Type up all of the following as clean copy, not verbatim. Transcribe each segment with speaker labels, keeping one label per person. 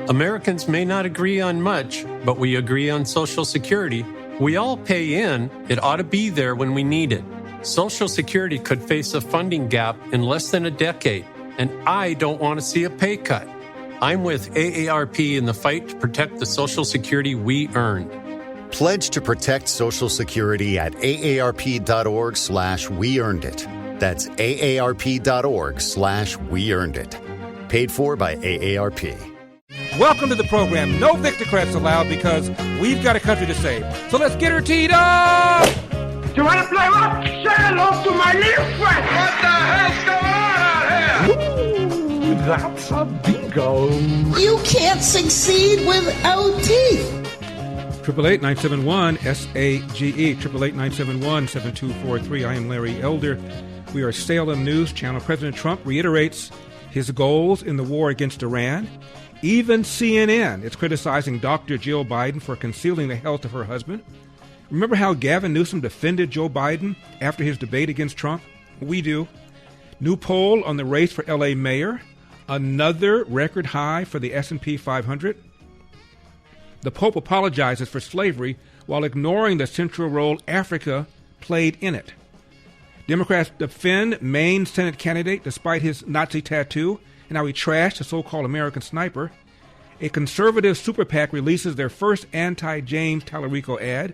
Speaker 1: Americans may not agree on much, but we agree on Social Security. We all pay in. It ought to be there when we need it. Social Security could face a funding gap in less than a decade, and I don't want to see a pay cut. I'm with AARP in the fight to protect the Social Security we earned.
Speaker 2: Pledge to protect Social Security at aarp.org/weearnedit. That's aarp.org/weearnedit. Paid for by AARP.
Speaker 3: Welcome to the program. No Victocrats allowed because we've got a country to save. So let's get her teed up!
Speaker 4: You want to play what? Say hello to my little friend! What the hell's going on out here? Ooh, that's a bingo.
Speaker 5: You can't succeed without teeth.
Speaker 3: 888-971-SAGE, 888-971-7243. I am Larry Elder. We are Salem News Channel. President Trump reiterates his goals in the war against Iran. Even CNN is criticizing Dr. Jill Biden for concealing the health of her husband. Remember how Gavin Newsom defended Joe Biden after his debate against Trump? We do. New poll on the race for L.A. mayor. Another record high for the S&P 500. The Pope apologizes for slavery while ignoring the central role Africa played in it. Democrats defend Maine Senate candidate despite his Nazi tattoo and how he trashed a so-called American sniper. A conservative super PAC releases their first anti-James Tallarico ad.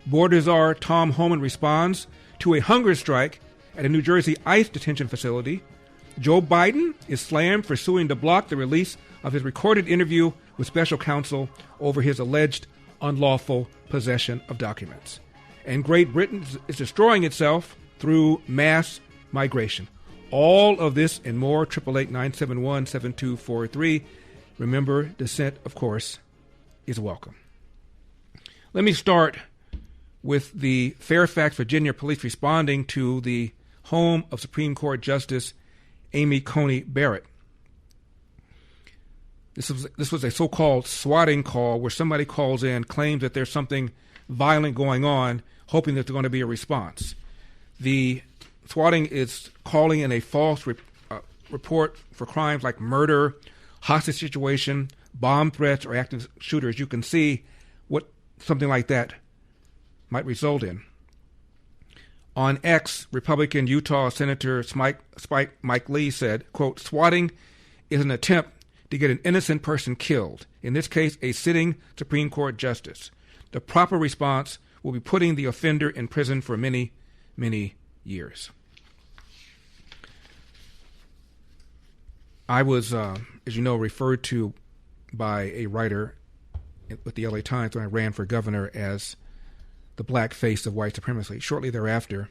Speaker 3: Border czar Tom Homan responds to a hunger strike at a New Jersey ICE detention facility. Joe Biden is slammed for suing to block the release of his recorded interview with special counsel over his alleged unlawful possession of documents. And Great Britain is destroying itself through mass migration. All of this and more, 888-971-7243. Remember, dissent, of course, is welcome. Let me start with the Fairfax, Virginia police responding to the home of Supreme Court Justice Amy Coney Barrett. This was a so-called swatting call where somebody calls in, claims that there's something violent going on, hoping that there's going to be a response. The swatting is calling in a false report for crimes like murder, hostage situation, bomb threats, or active shooters. You can see what something like that might result in. On X, Republican Utah Senator Mike Lee said, quote, swatting is an attempt to get an innocent person killed, in this case, a sitting Supreme Court justice. The proper response will be putting the offender in prison for many, many years. I was, as you know, referred to by a writer with the LA Times when I ran for governor as the black face of white supremacy. Shortly thereafter,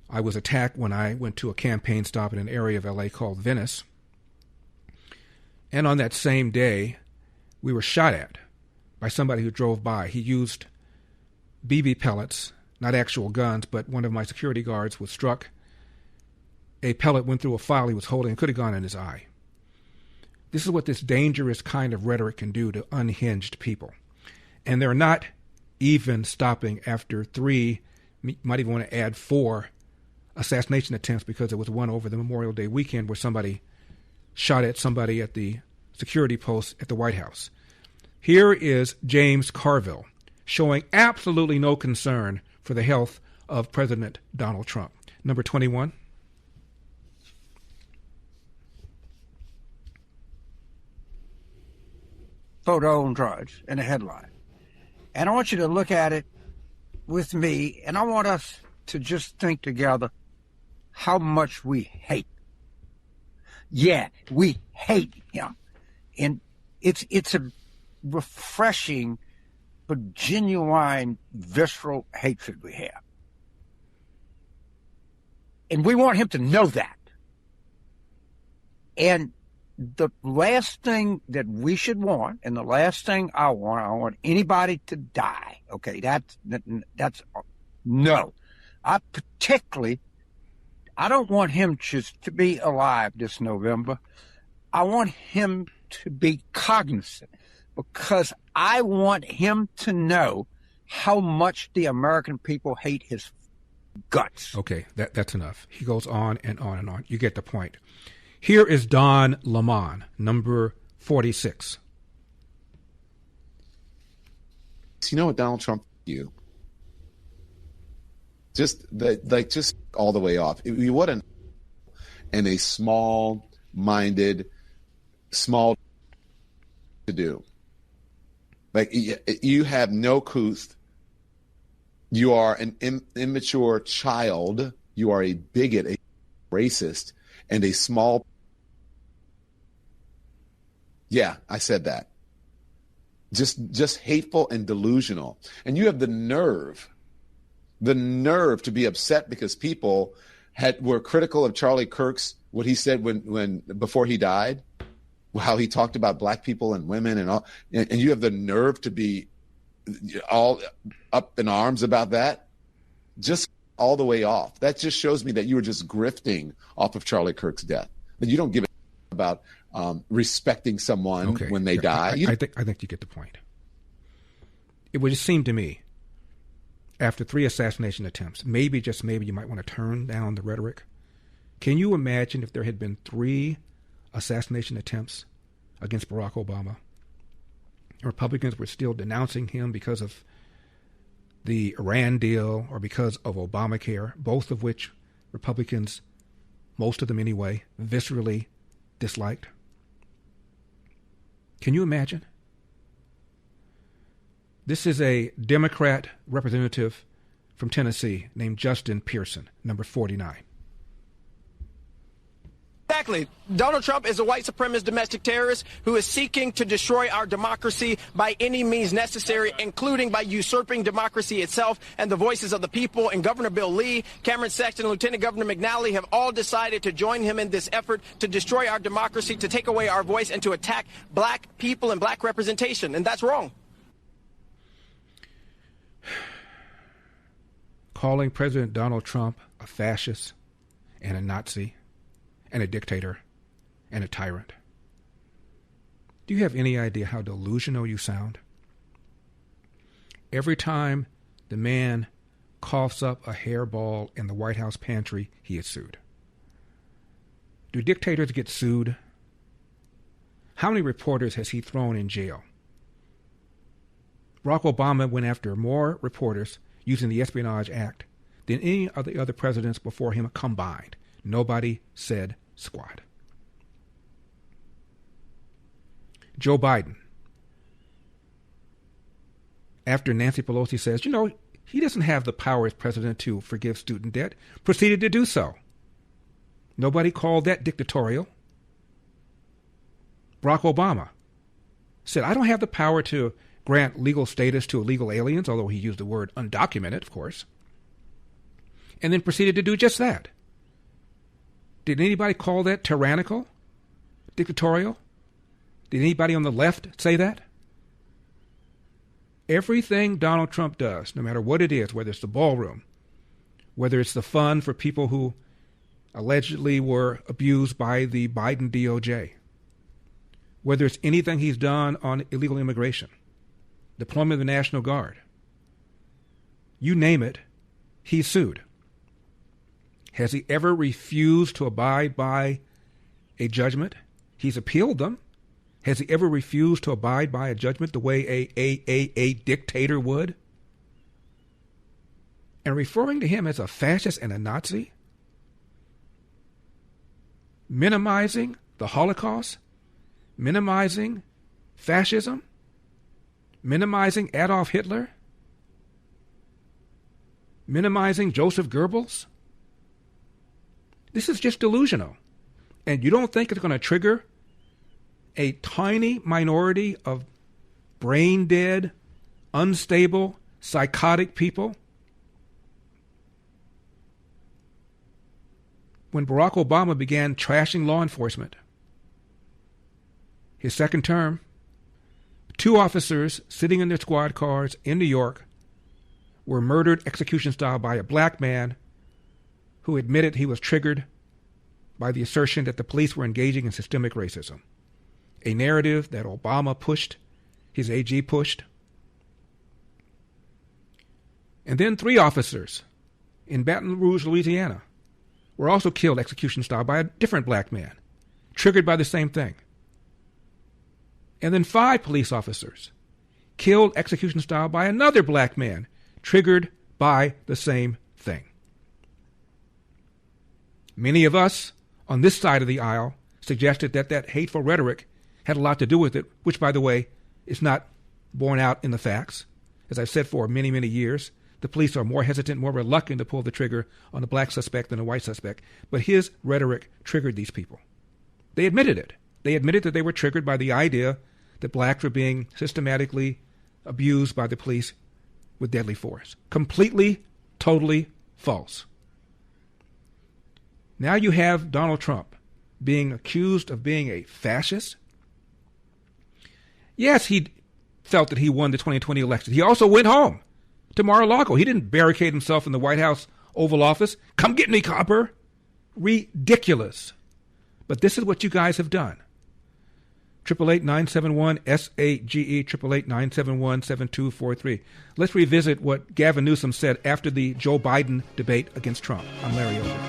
Speaker 3: I was attacked when I went to a campaign stop in an area of LA called Venice. And on that same day, we were shot at by somebody who drove by. He used BB pellets, not actual guns, but one of my security guards was struck. A pellet went through a file he was holding and could have gone in his eye. This is what this dangerous kind of rhetoric can do to unhinged people. And they're not even stopping after 3, might even want to add 4 assassination attempts, because there was one over the Memorial Day weekend where somebody shot at somebody at the security post at the White House. Here is James Carville showing absolutely no concern for the health of President Donald Trump. Number 21.
Speaker 6: Photo on drugs in a headline. And I want you to look at it with me, and I want us to just think together how much we hate. Yeah, we hate him. And it's a refreshing but genuine visceral hatred we have. And we want him to know that. And the last thing that we should want, and the last thing I want anybody to die. Okay, that's no. I don't want him just to be alive this November. I want him to be cognizant, because I want him to know how much the American people hate his guts.
Speaker 3: Okay, that's enough. He goes on and on and on. You get the point. Here is Don Lemon, number 46.
Speaker 7: You know what, Donald Trump, you just all the way off. You what and a small-minded, small to do. Like, you have no couth. You are an immature child. You are a bigot, a racist, and a small. Yeah, I said that. Just hateful and delusional. And you have the nerve to be upset because people were critical of Charlie Kirk's, what he said when before he died, how he talked about black people and women and all, and you have the nerve to be all up in arms about that. Just all the way off. That just shows me that you were just grifting off of Charlie Kirk's death. That you don't give a about respecting someone when they die.
Speaker 3: I think you get the point. It would just seem to me, after 3 assassination attempts, maybe, just maybe, you might want to turn down the rhetoric. Can you imagine if there had been 3 assassination attempts against Barack Obama? Republicans were still denouncing him because of the Iran deal or because of Obamacare, both of which Republicans, most of them anyway, viscerally disliked. Can you imagine? This is a Democrat representative from Tennessee named Justin Pearson, number 49.
Speaker 8: Exactly. Donald Trump is a white supremacist domestic terrorist who is seeking to destroy our democracy by any means necessary, including by usurping democracy itself and the voices of the people. And Governor Bill Lee, Cameron Sexton, and Lieutenant Governor McNally have all decided to join him in this effort to destroy our democracy, to take away our voice, and to attack black people and black representation. And that's wrong.
Speaker 3: Calling President Donald Trump a fascist and a Nazi and a dictator and a tyrant. Do you have any idea how delusional you sound? Every time the man coughs up a hairball in the White House pantry, he is sued. Do dictators get sued? How many reporters has he thrown in jail? Barack Obama went after more reporters using the Espionage Act than any of the other presidents before him combined. Nobody said squat. Joe Biden, after Nancy Pelosi says, he doesn't have the power as president to forgive student debt, proceeded to do so. Nobody called that dictatorial. Barack Obama said, I don't have the power to grant legal status to illegal aliens, although he used the word undocumented, of course, and then proceeded to do just that. Did anybody call that tyrannical, dictatorial? Did anybody on the left say that? Everything Donald Trump does, no matter what it is, whether it's the ballroom, whether it's the fund for people who allegedly were abused by the Biden DOJ, whether it's anything he's done on illegal immigration, deployment of the National Guard, you name it, he's sued. Has he ever refused to abide by a judgment? He's appealed them. Has he ever refused to abide by a judgment the way a dictator would? And referring to him as a fascist and a Nazi, minimizing the Holocaust, minimizing fascism, minimizing Adolf Hitler, minimizing Joseph Goebbels. This is just delusional. And you don't think it's going to trigger a tiny minority of brain-dead, unstable, psychotic people? When Barack Obama began trashing law enforcement, his second term, 2 officers sitting in their squad cars in New York were murdered execution style by a black man who admitted he was triggered by the assertion that the police were engaging in systemic racism, a narrative that Obama pushed, his AG pushed. And then 3 officers in Baton Rouge, Louisiana, were also killed execution style by a different black man, triggered by the same thing. And then 5 police officers killed execution style by another black man, triggered by the same thing. Many of us on this side of the aisle suggested that hateful rhetoric had a lot to do with it, which, by the way, is not borne out in the facts. As I've said for many, many years, the police are more hesitant, more reluctant to pull the trigger on a black suspect than a white suspect. But his rhetoric triggered these people. They admitted it. They admitted that they were triggered by the idea that blacks were being systematically abused by the police with deadly force. Completely, totally false. Now you have Donald Trump being accused of being a fascist. Yes, he felt that he won the 2020 election. He also went home to Mar-a-Lago. He didn't barricade himself in the White House Oval Office. Come get me, copper. Ridiculous. But this is what you guys have done. 888-971-SAGE, 888-971-7243. Let's revisit what Gavin Newsom said after the Joe Biden debate against Trump. I'm Larry Elder.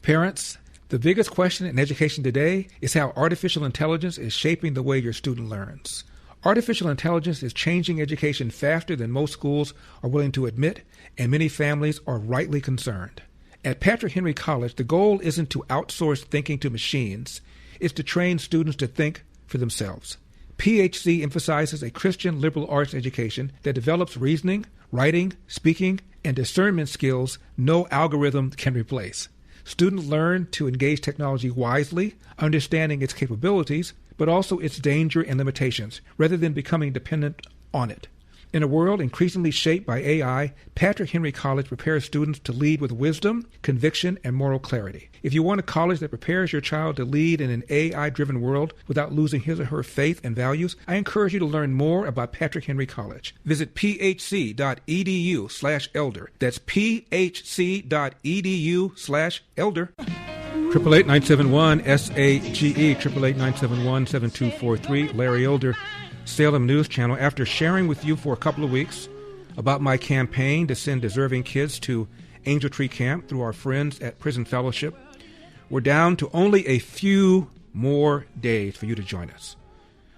Speaker 3: Parents, the biggest question in education today is how artificial intelligence is shaping the way your student learns. Artificial intelligence is changing education faster than most schools are willing to admit, and many families are rightly concerned. At Patrick Henry College, the goal isn't to outsource thinking to machines. It's to train students to think for themselves. PHC emphasizes a Christian liberal arts education that develops reasoning, writing, speaking, and discernment skills no algorithm can replace. Students learn to engage technology wisely, understanding its capabilities, but also its danger and limitations, rather than becoming dependent on it. In a world increasingly shaped by AI, Patrick Henry College prepares students to lead with wisdom, conviction, and moral clarity. If you want a college that prepares your child to lead in an AI-driven world without losing his or her faith and values, I encourage you to learn more about Patrick Henry College. Visit phc.edu/elder. That's phc.edu/elder. 888-971-SAGE, 888-971-7243. Larry Elder, Salem News Channel. After sharing with you for a couple of weeks about my campaign to send deserving kids to Angel Tree Camp through our friends at Prison Fellowship, we're down to only a few more days for you to join us.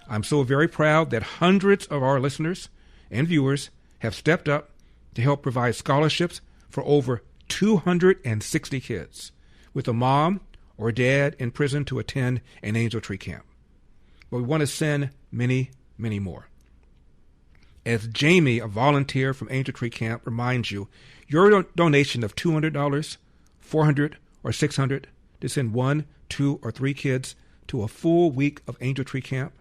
Speaker 3: I'm so very proud that hundreds of our listeners and viewers have stepped up to help provide scholarships for over 260 kids with a mom or dad in prison to attend an Angel Tree Camp. But we want to send many more. As Jamie, a volunteer from Angel Tree Camp, reminds you, your donation of $200, $400, or $600 to send 1, 2, or 3 kids to a full week of Angel Tree Camp,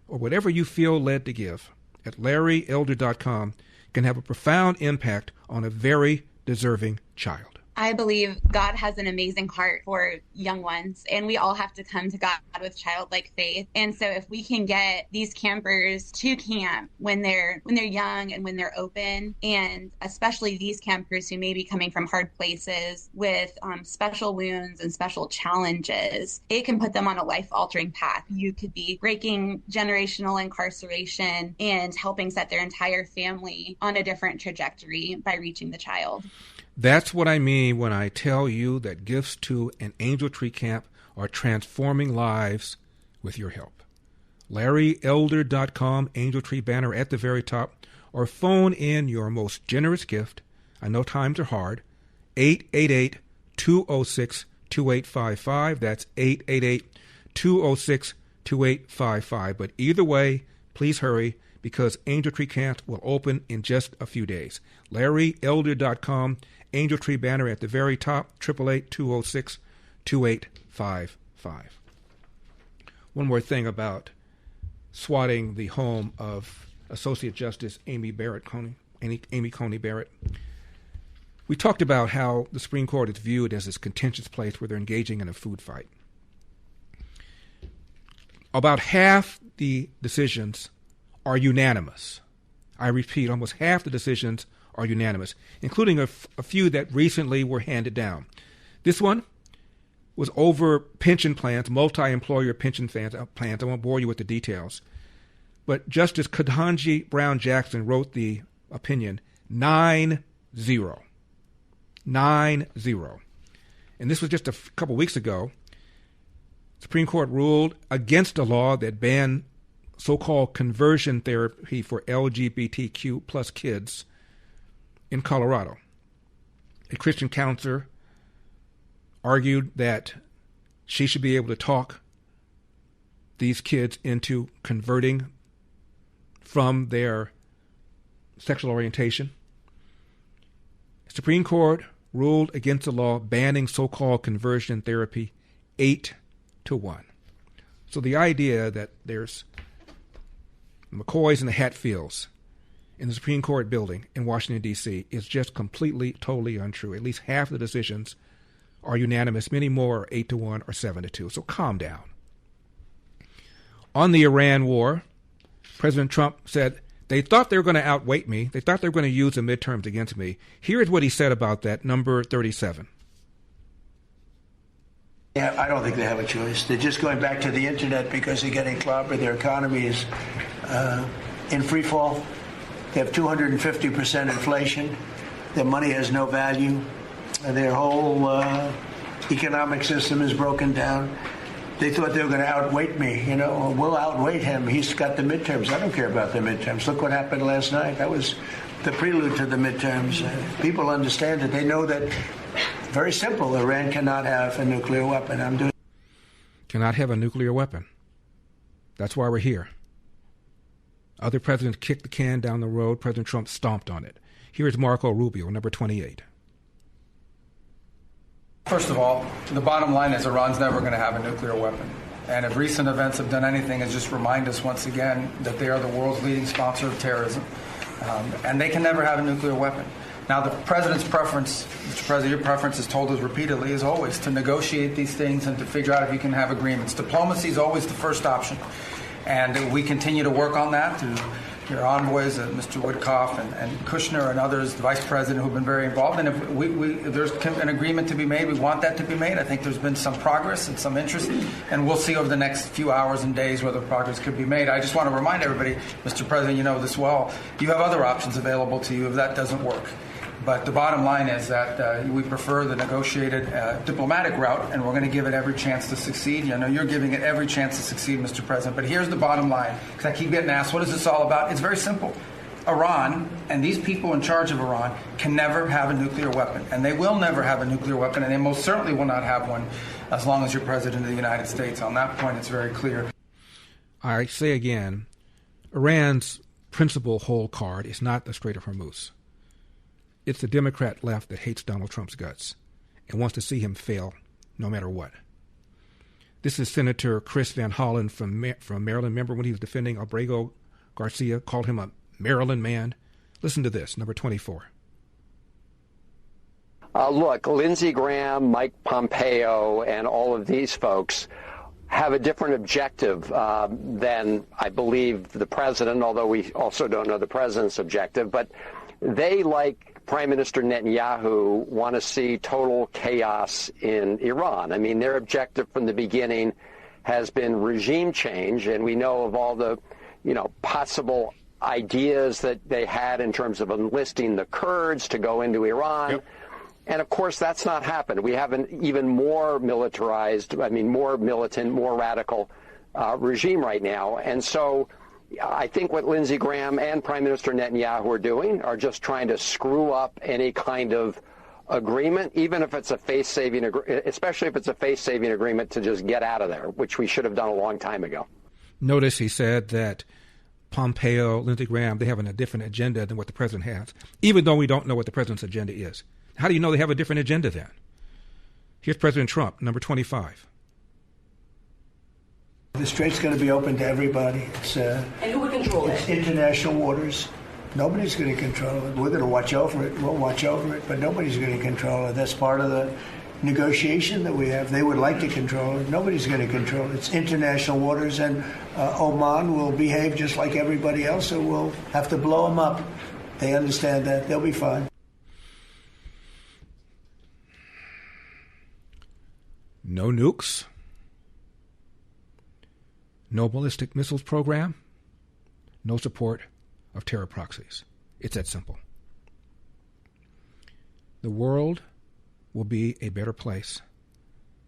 Speaker 3: or whatever you feel led to give, at LarryElder.com can have a profound impact on a very deserving child.
Speaker 9: I believe God has an amazing heart for young ones, and we all have to come to God with childlike faith. And so if we can get these campers to camp when they're young and when they're open, and especially these campers who may be coming from hard places with special wounds and special challenges, it can put them on a life-altering path. You could be breaking generational incarceration and helping set their entire family on a different trajectory by reaching the child.
Speaker 3: That's what I mean when I tell you that gifts to an Angel Tree Camp are transforming lives with your help. LarryElder.com, Angel Tree banner at the very top, or phone in your most generous gift. I know times are hard. 888-206-2855. That's 888-206-2855. But either way, please hurry, because Angel Tree Camp will open in just a few days. LarryElder.com, Angel Tree banner at the very top, 888-206-2855. One more thing about swatting the home of Associate Justice Amy Coney Barrett. We talked about how the Supreme Court is viewed as this contentious place where they're engaging in a food fight. About half the decisions are unanimous. I repeat, almost half the decisions are unanimous, including a few that recently were handed down. This one was over pension plans, multi-employer pension plans. I won't bore you with the details. But Justice Ketanji Brown Jackson wrote the opinion 9-0. 9-0. And this was just a couple weeks ago. Supreme Court ruled against a law that banned so-called conversion therapy for LGBTQ plus kids in Colorado. A Christian counselor argued that she should be able to talk these kids into converting from their sexual orientation. The Supreme Court ruled against a law banning so-called conversion therapy 8-1. So the idea that there's McCoys and the Hatfields in the Supreme Court building in Washington, D.C. is just completely, totally untrue. At least half the decisions are unanimous. Many more are 8-1 or 7-2. So calm down. On the Iran war, President Trump said they thought they were going to outweight me. They thought they were going to use the midterms against me. Here's what he said about that, number 37.
Speaker 10: Yeah, I don't think they have a choice. They're just going back to the internet because they're getting clobbered. Their economy is in free fall. They have 250% inflation. Their money has no value. Their whole economic system is broken down. They thought they were going to outweight me. You know, we'll outweight him. He's got the midterms. I don't care about the midterms. Look what happened last night. That was the prelude to the midterms. People understand it. They know that. Very simple. Iran cannot have a nuclear weapon.
Speaker 3: Cannot have a nuclear weapon. That's why we're here. Other presidents kicked the can down the road. President Trump stomped on it. Here's Marco Rubio, number 28.
Speaker 11: First of all, the bottom line is Iran's never going to have a nuclear weapon. And if recent events have done anything, is just remind us once again that they are the world's leading sponsor of terrorism. And they can never have a nuclear weapon. Now, the president's preference, Mr. President, your preference is told us repeatedly, is always to negotiate these things and to figure out if you can have agreements. Diplomacy is always the first option. And we continue to work on that through your envoys, Mr. Witkoff and Kushner and others, the vice president, who've been very involved. And if there's an agreement to be made, we want that to be made. I think there's been some progress and some interest, and we'll see over the next few hours and days whether progress could be made. I just want to remind everybody, Mr. President, you know this well, you have other options available to you if that doesn't work. But the bottom line is that we prefer the negotiated diplomatic route, and we're going to give it every chance to succeed. I know you're giving it every chance to succeed, Mr. President. But here's the bottom line, because I keep getting asked, what is this all about? It's very simple. Iran and these people in charge of Iran can never have a nuclear weapon, and they will never have a nuclear weapon, and they most certainly will not have one as long as you're President of the United States. On that point, it's very clear.
Speaker 3: I say again, Iran's principal hole card is not the Strait of Hormuz. It's the Democrat left that hates Donald Trump's guts and wants to see him fail no matter what. This is Senator Chris Van Hollen from Maryland. Remember when he was defending Abrego Garcia, called him a Maryland man? Listen to this, number 24.
Speaker 12: Look, Lindsey Graham, Mike Pompeo, and all of these folks have a different objective than, I believe, the president, although we also don't know the president's objective. But they, like Prime Minister Netanyahu, want to see total chaos in Iran. I mean, their objective from the beginning has been regime change, and we know of all the, possible ideas that they had in terms of enlisting the Kurds to go into Iran. Yep. And, of course, that's not happened. We have an even more militarized, more militant, more radical regime right now. And so I think what Lindsey Graham and Prime Minister Netanyahu are doing are just trying to screw up any kind of agreement, even if it's a face-saving, especially if it's a face-saving agreement to just get out of there, which we should have done a long time ago.
Speaker 3: Notice he said that Pompeo, Lindsey Graham, they have a different agenda than what the president has, even though we don't know what the president's agenda is. How do you know they have a different agenda then? Here's President Trump, number 25.
Speaker 10: The strait's going to be open to everybody. And
Speaker 13: who would control it?
Speaker 10: It's international waters. Nobody's going to control it. We're going to watch over it. We'll watch over it, but nobody's going to control it. That's part of the negotiation that we have. They would like to control it. Nobody's going to control it. It's international waters, and Oman will behave just like everybody else, so we'll have to blow them up. They understand that. They'll be fine.
Speaker 3: No nukes. No ballistic missiles program, no support of terror proxies. It's that simple. The world will be a better place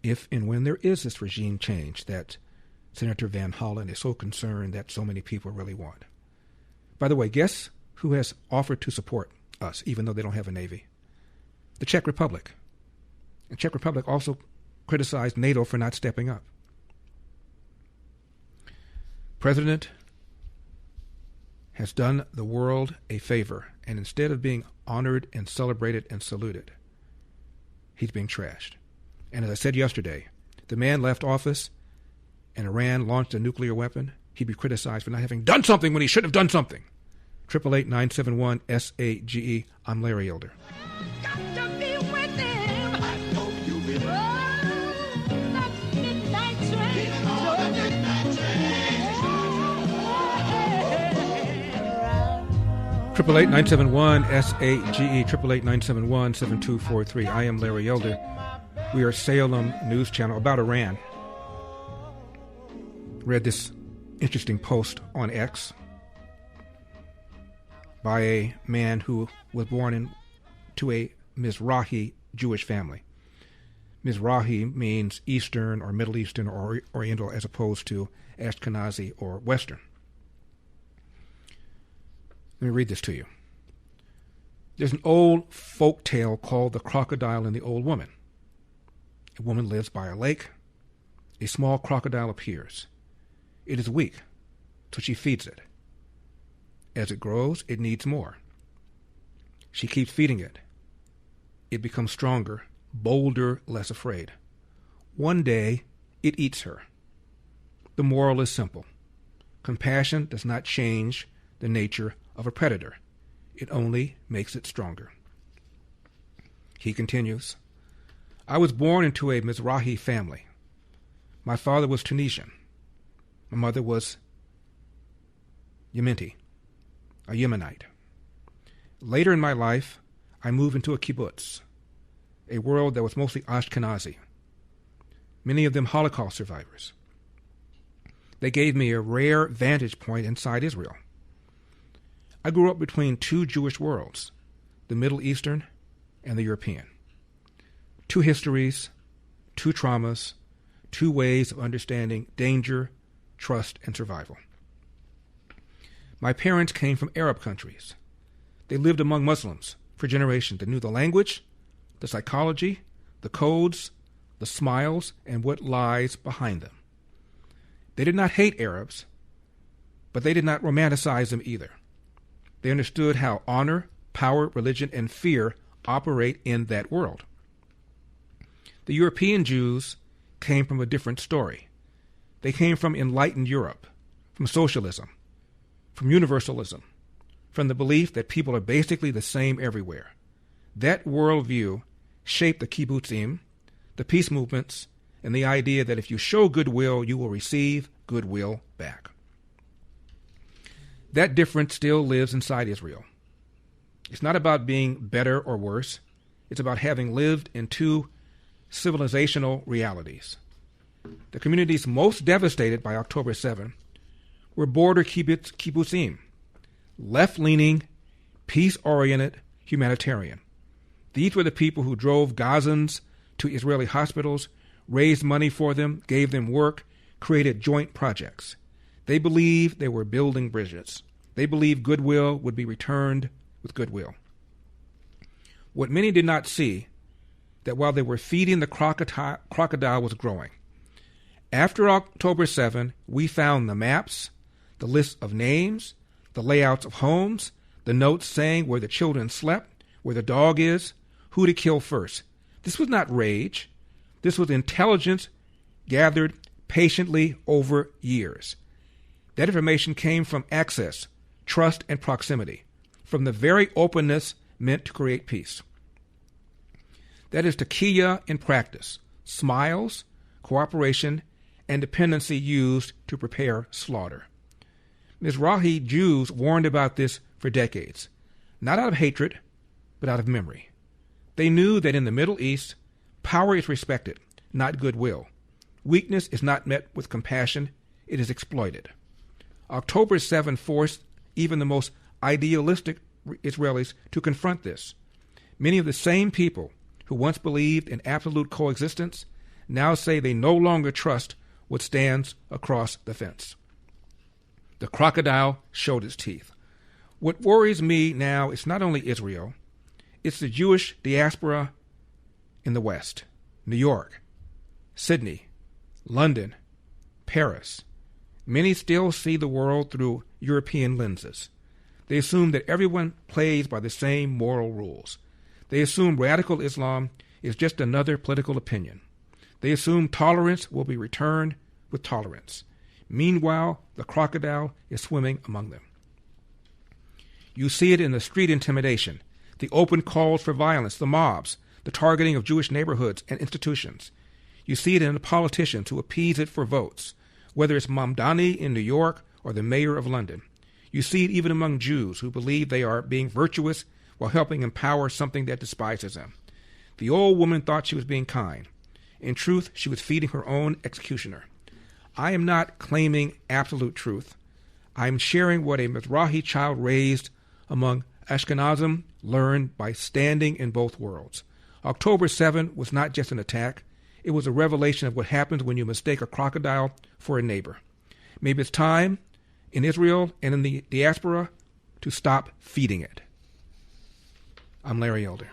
Speaker 3: if and when there is this regime change that Senator Van Hollen is so concerned that so many people really want. By the way, guess who has offered to support us, even though they don't have a navy? The Czech Republic. The Czech Republic also criticized NATO for not stepping up. President has done the world a favor, and instead of being honored and celebrated and saluted, he's being trashed. And as I said yesterday, the man left office and Iran launched a nuclear weapon, he'd be criticized for not having done something when he should have done something. 888-971-SAGE. I'm Larry Elder. Triple 888-971-SAGE, 888-971-7243. I am Larry Elder. We are Salem News Channel about Iran. Read this interesting post on X by a man who was born into a Mizrahi Jewish family. Mizrahi means Eastern or Middle Eastern or Oriental as opposed to Ashkenazi or Western. Let me read this to you. There's an old folk tale called The Crocodile and the Old Woman. A woman lives by a lake. A small crocodile appears. It is weak, so she feeds it. As it grows, it needs more. She keeps feeding it. It becomes stronger, bolder, less afraid. One day, it eats her. The moral is simple. Compassion does not change the nature of a predator. It only makes it stronger. He continues, I was born into a Mizrahi family. My father was Tunisian. My mother was Yemeni, a Yemenite. Later in my life, I moved into a kibbutz, a world that was mostly Ashkenazi, many of them Holocaust survivors. They gave me a rare vantage point inside Israel. I grew up between two Jewish worlds, the Middle Eastern and the European. Two histories, two traumas, two ways of understanding danger, trust, and survival. My parents came from Arab countries. They lived among Muslims for generations. They knew the language, the psychology, the codes, the smiles, and what lies behind them. They did not hate Arabs, but they did not romanticize them either. They understood how honor, power, religion, and fear operate in that world. The European Jews came from a different story. They came from enlightened Europe, from socialism, from universalism, from the belief that people are basically the same everywhere. That worldview shaped the kibbutzim, the peace movements, and the idea that if you show goodwill, you will receive goodwill back. That difference still lives inside Israel. It's not about being better or worse. It's about having lived in two civilizational realities. The communities most devastated by October 7 were border kibbutzim, left-leaning, peace-oriented, humanitarian. These were the people who drove Gazans to Israeli hospitals, raised money for them, gave them work, created joint projects. They believed they were building bridges. They believed goodwill would be returned with goodwill. What many did not see, that while they were feeding the crocodile was growing. After October 7, we found the maps, the list of names, the layouts of homes, the notes saying where the children slept, where the dog is, who to kill first. This was not rage. This was intelligence gathered patiently over years. That information came from access, trust, and proximity, from the very openness meant to create peace. That is tekiah in practice, smiles, cooperation, and dependency used to prepare slaughter. Mizrahi Jews warned about this for decades, not out of hatred, but out of memory. They knew that in the Middle East, power is respected, not goodwill. Weakness is not met with compassion, it is exploited. October 7 forced even the most idealistic Israelis to confront this. Many of the same people who once believed in absolute coexistence now say they no longer trust what stands across the fence. The crocodile showed its teeth. What worries me now is not only Israel, it's the Jewish diaspora in the West. New York, Sydney, London, Paris. Many still see the world through European lenses. They assume that everyone plays by the same moral rules. They assume radical Islam is just another political opinion. They assume tolerance will be returned with tolerance. Meanwhile, the crocodile is swimming among them. You see it in the street intimidation, the open calls for violence, the mobs, the targeting of Jewish neighborhoods and institutions. You see it in the politicians who appease it for votes, whether it's Mamdani in New York or the mayor of London. You see it even among Jews who believe they are being virtuous while helping empower something that despises them. The old woman thought she was being kind. In truth, she was feeding her own executioner. I am not claiming absolute truth. I am sharing what a Mizrahi child raised among Ashkenazim learned by standing in both worlds. October 7 was not just an attack. It was a revelation of what happens when you mistake a crocodile for a neighbor. Maybe it's time in Israel and in the diaspora to stop feeding it. I'm Larry Elder.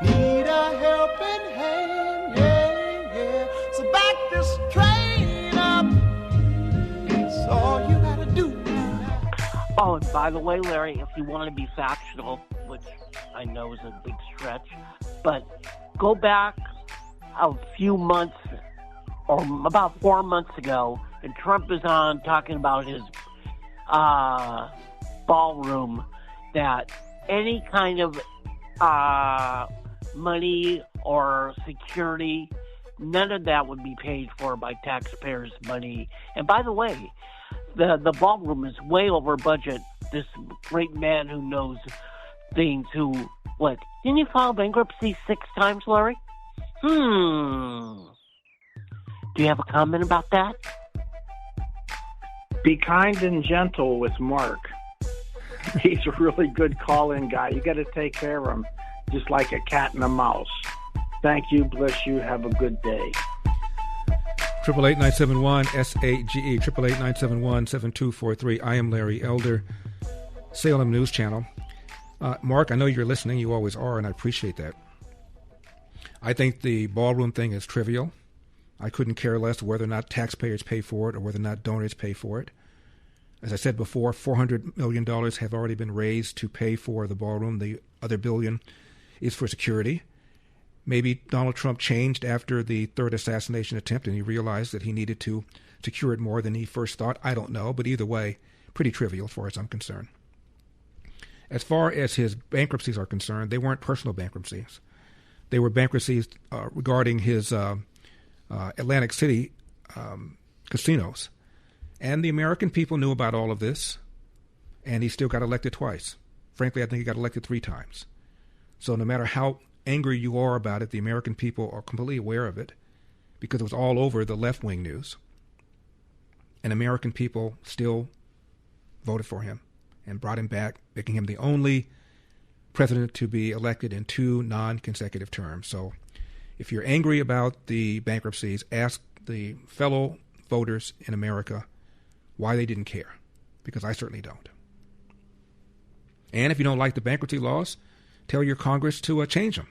Speaker 5: Need a helping hand, yeah, yeah. So back this train up. That's all you gotta do now.
Speaker 13: Oh, and by the way, Larry, if you want to be factual, which I know is a big stretch, but go back a few months, or about 4 months ago, and Trump is on talking about his ballroom, that any kind of money or security, none of that would be paid for by taxpayers' money. And by the way, the ballroom is way over budget. This great man who knows things, didn't he file bankruptcy 6 times, Larry? Do you have a comment about that?
Speaker 14: Be kind and gentle with Mark. He's a really good call-in guy. You got to take care of him, just like a cat and a mouse. Thank you. Bless you. Have a good day.
Speaker 3: 888-971-SAGE, 888-971-7243. I am Larry Elder, Salem News Channel. Mark, I know you're listening. You always are, and I appreciate that. I think the ballroom thing is trivial. I couldn't care less whether or not taxpayers pay for it or whether or not donors pay for it. As I said before, $400 million have already been raised to pay for the ballroom. The other $1 billion is for security. Maybe Donald Trump changed after the third assassination attempt and he realized that he needed to secure it more than he first thought. I don't know, but either way, pretty trivial as far as I'm concerned. As far as his bankruptcies are concerned, they weren't personal bankruptcies. They were bankruptcies regarding his Atlantic City casinos. And the American people knew about all of this, and he still got elected twice. Frankly, I think he got elected 3 times. So no matter how angry you are about it, the American people are completely aware of it because it was all over the left-wing news. And American people still voted for him and brought him back, making him the only president to be elected in 2 non-consecutive terms. So if you're angry about the bankruptcies, ask the fellow voters in America why they didn't care, because I certainly don't. And if you don't like the bankruptcy laws, tell your Congress to change them.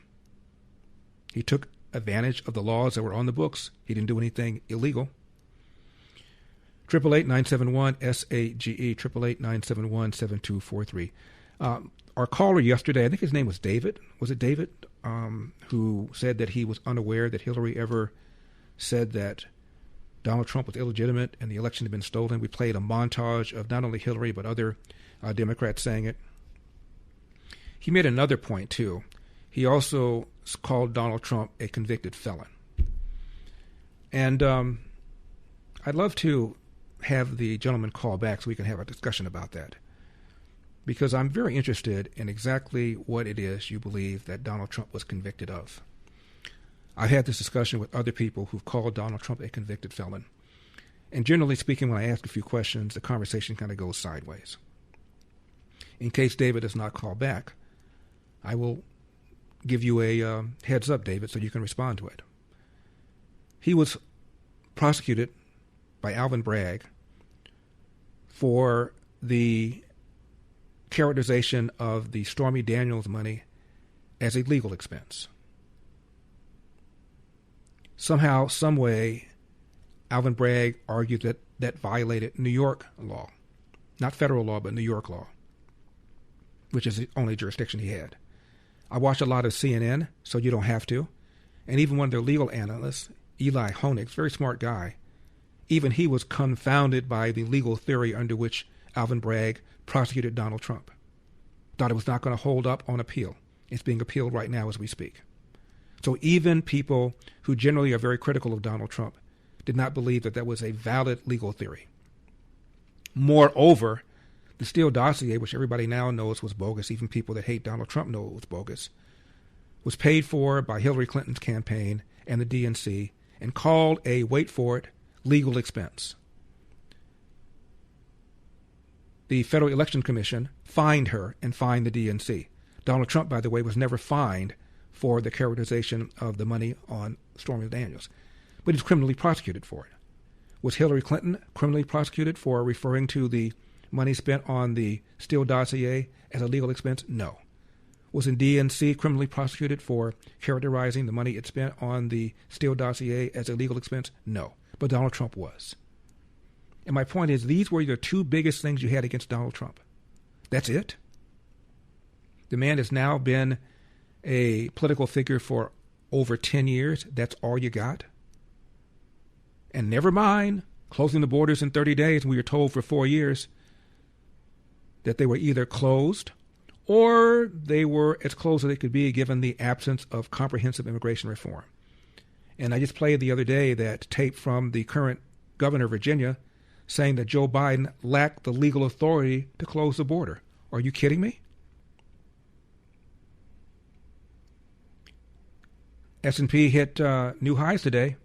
Speaker 3: He took advantage of the laws that were on the books. He didn't do anything illegal. 888-971-SAGE, 888-971-7243. Our caller yesterday, I think his name was David. Was it David? Who said that he was unaware that Hillary ever said that Donald Trump was illegitimate and the election had been stolen. We played a montage of not only Hillary but other Democrats saying it. He made another point, too. He also called Donald Trump a convicted felon. And I'd love to have the gentleman call back so we can have a discussion about that, because I'm very interested in exactly what it is you believe that Donald Trump was convicted of. I've had this discussion with other people who've called Donald Trump a convicted felon. And generally speaking, when I ask a few questions, the conversation kind of goes sideways. In case David does not call back, I will give you a heads up, David, so you can respond to it. He was prosecuted by Alvin Bragg for the characterization of the Stormy Daniels money as a legal expense. Somehow, some way, Alvin Bragg argued that that violated New York law. Not federal law, but New York law, which is the only jurisdiction he had. I watch a lot of CNN, so you don't have to. And even one of their legal analysts, Eli Honig, very smart guy, even he was confounded by the legal theory under which Alvin Bragg prosecuted Donald Trump. Thought it was not going to hold up on appeal. It's being appealed right now as we speak. So even people who generally are very critical of Donald Trump did not believe that that was a valid legal theory. Moreover, the Steele dossier, which everybody now knows was bogus, even people that hate Donald Trump know it was bogus, was paid for by Hillary Clinton's campaign and the DNC and called a, wait for it, legal expense. The Federal Election Commission fined her and fined the DNC. Donald Trump, by the way, was never fined for the characterization of the money on Stormy Daniels, but he was criminally prosecuted for it. Was Hillary Clinton criminally prosecuted for referring to the money spent on the Steele dossier as a legal expense? No. Was the DNC criminally prosecuted for characterizing the money it spent on the Steele dossier as a legal expense? No. But Donald Trump was. And my point is, these were the two biggest things you had against Donald Trump. That's it. The man has now been a political figure for over 10 years. That's all you got. And never mind closing the borders in 30 days. We were told for 4 years that they were either closed or they were as close as they could be given the absence of comprehensive immigration reform. And I just played the other day that tape from the current governor of Virginia saying that Joe Biden lacked the legal authority to close the border. Are you kidding me? S&P hit new highs today.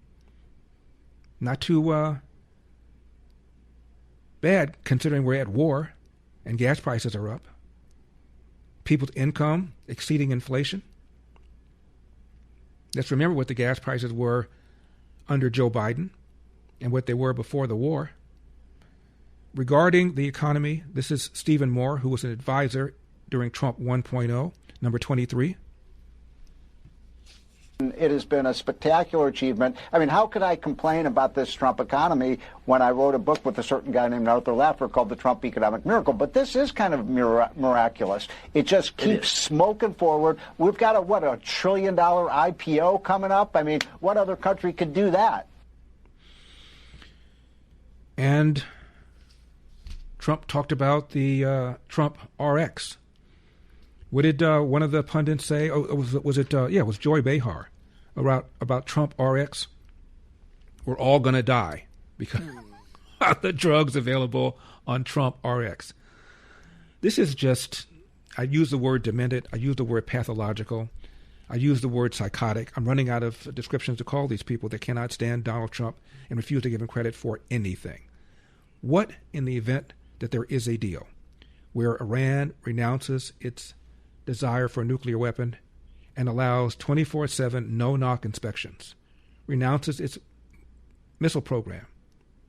Speaker 3: Not too bad considering we're at war and gas prices are up. People's income exceeding inflation. Let's remember what the gas prices were under Joe Biden and what they were before the war. Regarding the economy, this is Stephen Moore, who was an advisor during Trump 1.0, number 23.
Speaker 15: It has been a spectacular achievement. I mean, how could I complain about this Trump economy when I wrote a book with a certain guy named Arthur Laffer called The Trump Economic Miracle? But this is kind of miraculous. It just keeps smoking forward. We've got a $1 trillion IPO coming up. I mean, what other country could do that?
Speaker 3: And Trump talked about the Trump RX. What did one of the pundits say? Oh, it was Joy Behar about Trump RX. We're all going to die because of the drugs available on Trump RX. This is just, I use the word demented. I use the word pathological. I use the word psychotic. I'm running out of descriptions to call these people that cannot stand Donald Trump and refuse to give him credit for anything. What in the event that there is a deal where Iran renounces its desire for a nuclear weapon and allows 24/7 no-knock inspections, renounces its missile program,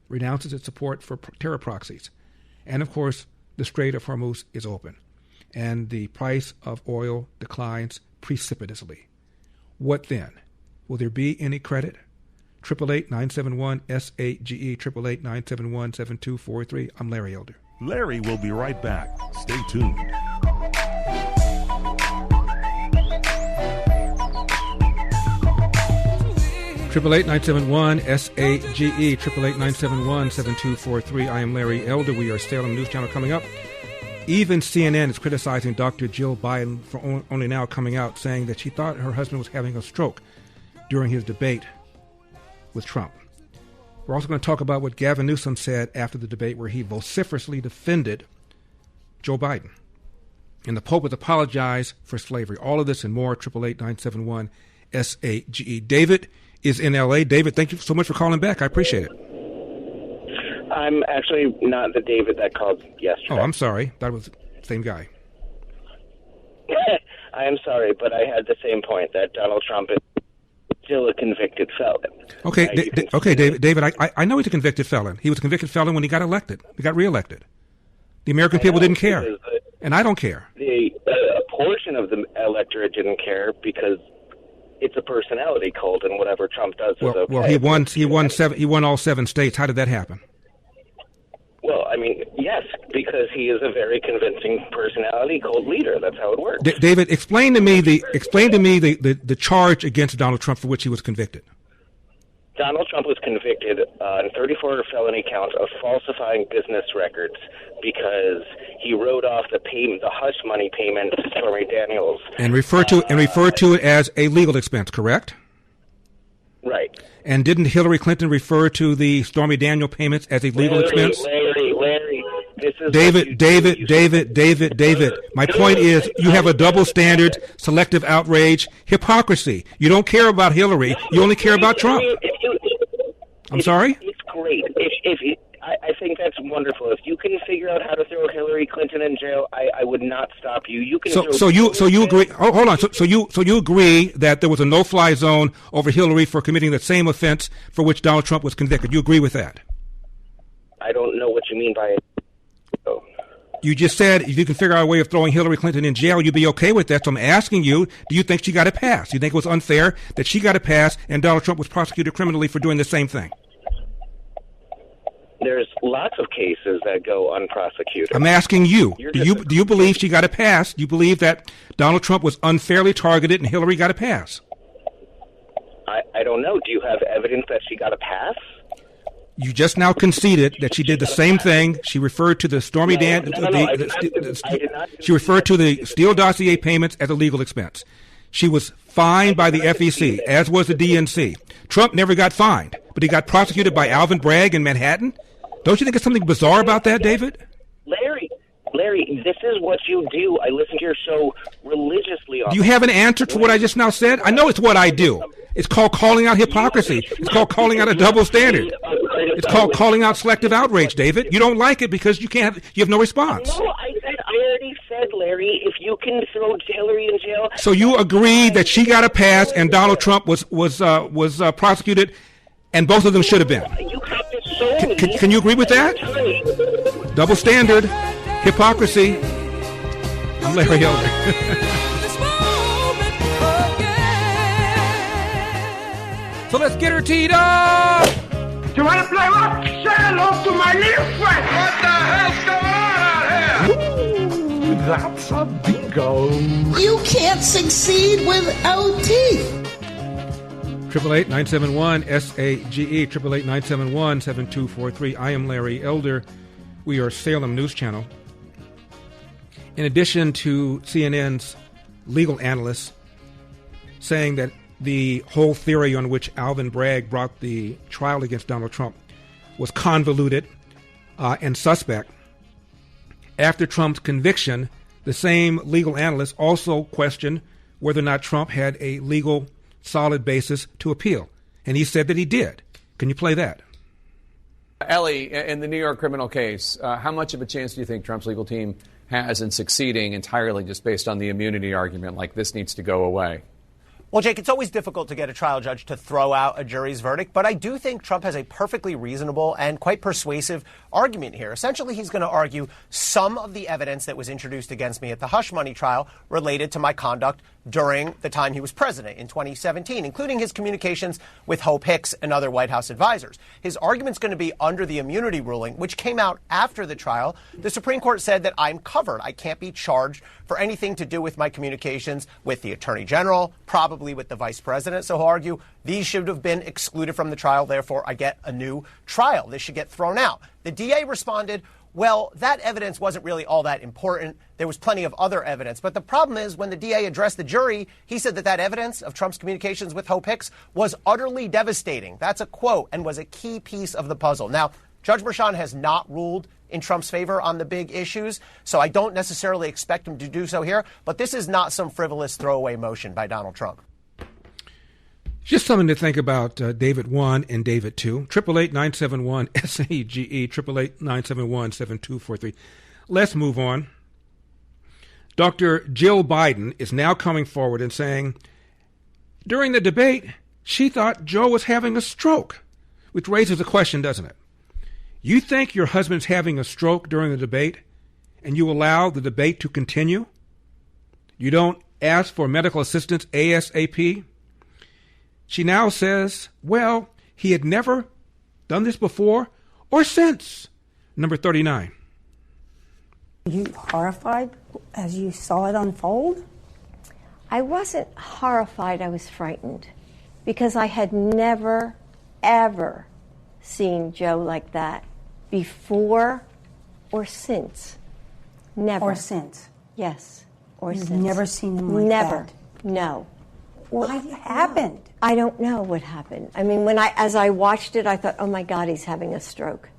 Speaker 3: renounces its support for terror proxies, and of course the Strait of Hormuz is open, and the price of oil declines precipitously. What then? Will there be any credit? 888-971-SAGE, 888-971-7243. I'm Larry Elder.
Speaker 16: Larry will be right back. Stay tuned.
Speaker 3: 888-971-SAGE, 888-971-7243. I am Larry Elder. We are Salem News Channel coming up. Even CNN is criticizing Dr. Jill Biden for only now coming out saying that she thought her husband was having a stroke during his debate with Trump. We're also going to talk about what Gavin Newsom said after the debate where he vociferously defended Joe Biden. And the Pope has apologized for slavery. All of this and more, 888-971-SAGE. David is in L.A. David, thank you so much for calling back. I appreciate it.
Speaker 17: I'm actually not the David that called yesterday.
Speaker 3: Oh, I'm sorry. That was the same guy.
Speaker 17: I am sorry, but I had the same point that Donald Trump is still a convicted felon.
Speaker 3: Okay, David, I know he's a convicted felon. He was a convicted felon when he got elected. He got reelected. The American people didn't care, and I don't care.
Speaker 17: A portion of the electorate didn't care because it's a personality cult, and whatever Trump does is okay.
Speaker 3: Well, he won all 7 states. How did that happen?
Speaker 17: Well, I mean, yes, because he is a very convincing personality cult leader. That's how it works.
Speaker 3: David, explain to me the charge against Donald Trump for which he was convicted.
Speaker 17: Donald Trump was convicted on 34 felony counts of falsifying business records because he wrote off the hush money payment to Stormy Daniels,
Speaker 3: and referred to it as a legal expense. Correct?
Speaker 17: Right.
Speaker 3: And didn't Hillary Clinton refer to the Stormy Daniels payments as a legal expense?
Speaker 17: Larry, this is
Speaker 3: David. My point is, you have a double standard, selective outrage, hypocrisy. You don't care about Hillary. You only care about Trump. I'm sorry?
Speaker 17: It's great. I think that's wonderful. If you can figure out how to throw Hillary Clinton in jail, I would not stop you. You can.
Speaker 3: So you agree? Hold on. So you agree that there was a no-fly zone over Hillary for committing the same offense for which Donald Trump was convicted? You agree with that?
Speaker 17: I don't know what you mean by it. Oh.
Speaker 3: You just said if you can figure out a way of throwing Hillary Clinton in jail, you'd be okay with that. So I'm asking you, do you think she got a pass? Do you think it was unfair that she got a pass and Donald Trump was prosecuted criminally for doing the same thing?
Speaker 17: There's lots of cases that go unprosecuted.
Speaker 3: I'm asking you, do you believe she got a pass? Do you believe that Donald Trump was unfairly targeted and Hillary got a pass?
Speaker 17: I don't know. Do you have evidence that she got a pass?
Speaker 3: You just now conceded that she did the same thing. She referred to the Stormy Daniels. She referred to the Steele dossier payments as a legal expense. She was fined by the FEC, as was the DNC. Trump never got fined, but he got prosecuted by Alvin Bragg in Manhattan. Don't you think there's something bizarre about that, David?
Speaker 17: Larry, this is what you do. I listen to your show religiously.
Speaker 3: Do you have an answer to what I just now said? I know it's what I do. It's called calling out hypocrisy. It's called calling out a double standard. It's called calling out selective outrage, David. You don't like it because you have no response.
Speaker 17: No, I already said, Larry, if you can throw Hillary in jail.
Speaker 3: So you agree that she got a pass and Donald Trump was prosecuted, and both of them should have been. Can you agree with that? Double standard, hypocrisy. I'm Larry Elder. So let's get her teed up.
Speaker 4: You want to play what? Say hello to my little friend. What the hell's going on out here? Ooh, that's a bingo.
Speaker 5: You can't succeed without teeth.
Speaker 3: 888-971-SAGE, 888-971-7243. I am Larry Elder. We are Salem News Channel. In addition to CNN's legal analysts saying that the whole theory on which Alvin Bragg brought the trial against Donald Trump was convoluted and suspect, after Trump's conviction, the same legal analysts also questioned whether or not Trump had a legal solid basis to appeal. And he said that he did. Can you play that?
Speaker 18: Ellie, in the New York criminal case, how much of a chance do you think Trump's legal team has in succeeding entirely just based on the immunity argument, like this needs to go away?
Speaker 19: Well, Jake, it's always difficult to get a trial judge to throw out a jury's verdict, but I do think Trump has a perfectly reasonable and quite persuasive argument here. Essentially, he's going to argue some of the evidence that was introduced against me at the hush money trial related to my conduct during the time he was president in 2017, including his communications with Hope Hicks and other White House advisors. His argument's going to be under the immunity ruling, which came out after the trial. The Supreme Court said that I'm covered. I can't be charged for anything to do with my communications with the Attorney General, probably with the Vice President. So he'll argue these should have been excluded from the trial. Therefore, I get a new trial. This should get thrown out. The DA responded, well, that evidence wasn't really all that important. There was plenty of other evidence. But the problem is when the DA addressed the jury, he said that evidence of Trump's communications with Hope Hicks was utterly devastating. That's a quote, and was a key piece of the puzzle. Now, Judge Merchan has not ruled in Trump's favor on the big issues, so I don't necessarily expect him to do so here. But this is not some frivolous throwaway motion by Donald Trump.
Speaker 3: Just something to think about, David 1 and David 2. 888-971-SAGE, 888-971-7243. Let's move on. Dr. Jill Biden is now coming forward and saying, during the debate, she thought Joe was having a stroke, which raises a question, doesn't it? You think your husband's having a stroke during the debate, and you allow the debate to continue? You don't ask for medical assistance ASAP? She now says, well, he had never done this before or since. Number 39.
Speaker 20: Were you horrified as you saw it unfold?
Speaker 21: I wasn't horrified, I was frightened, because I had never, ever seen Joe like that before or since. Never.
Speaker 20: Or since?
Speaker 21: Yes, or
Speaker 20: You've
Speaker 21: since.
Speaker 20: never seen him like
Speaker 21: never.
Speaker 20: that?
Speaker 21: No.
Speaker 20: What happened?
Speaker 21: I don't know what happened. I mean, as I watched it, I thought, oh my God, he's having a stroke.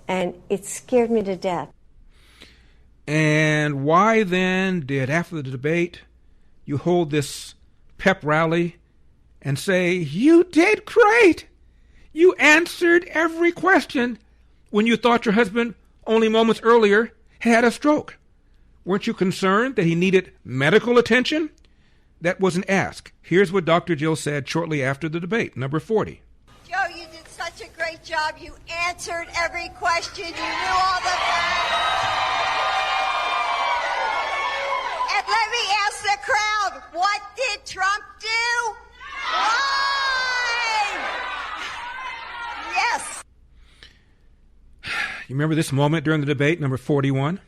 Speaker 21: And it scared me to death.
Speaker 3: And why then did, after the debate, you hold this pep rally and say, you did great. You answered every question when you thought your husband only moments earlier had a stroke. Weren't you concerned that he needed medical attention? That wasn't asked. Here's what Dr. Jill said shortly after the debate. Number 40.
Speaker 22: Joe, you did such a great job. You answered every question. You knew all the... And let me ask the crowd, what did Trump do? Lied! Yes.
Speaker 3: You remember this moment during the debate, number 41?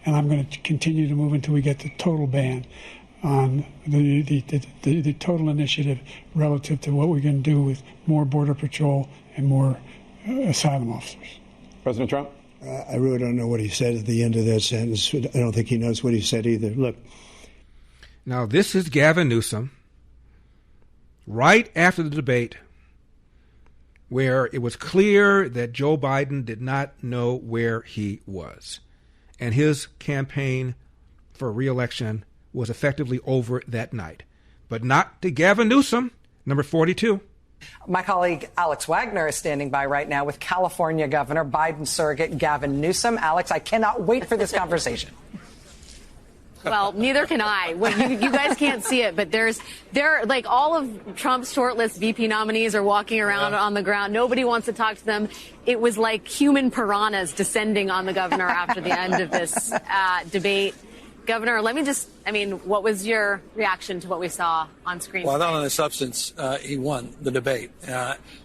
Speaker 23: And I'm going to continue to move until we get the total ban on the total initiative relative to what we're going to do with more Border Patrol and more asylum officers.
Speaker 24: President Trump?
Speaker 25: I really don't know what he said at the end of that sentence. I don't think he knows what he said either. Look.
Speaker 3: Now, this is Gavin Newsom, right after the debate, where it was clear that Joe Biden did not know where he was. And his campaign for re-election was effectively over that night. But not to Gavin Newsom, number 42.
Speaker 26: My colleague Alex Wagner is standing by right now with California Governor Biden surrogate Gavin Newsom. Alex, I cannot wait for this conversation.
Speaker 27: Well, neither can I. Well, you guys can't see it, but there like all of Trump's shortlist VP nominees are walking around on the ground. Nobody wants to talk to them. It was like human piranhas descending on the governor after the end of this debate. Governor, what was your reaction to what we saw on screen?
Speaker 28: Well, I thought on the substance, he won the debate.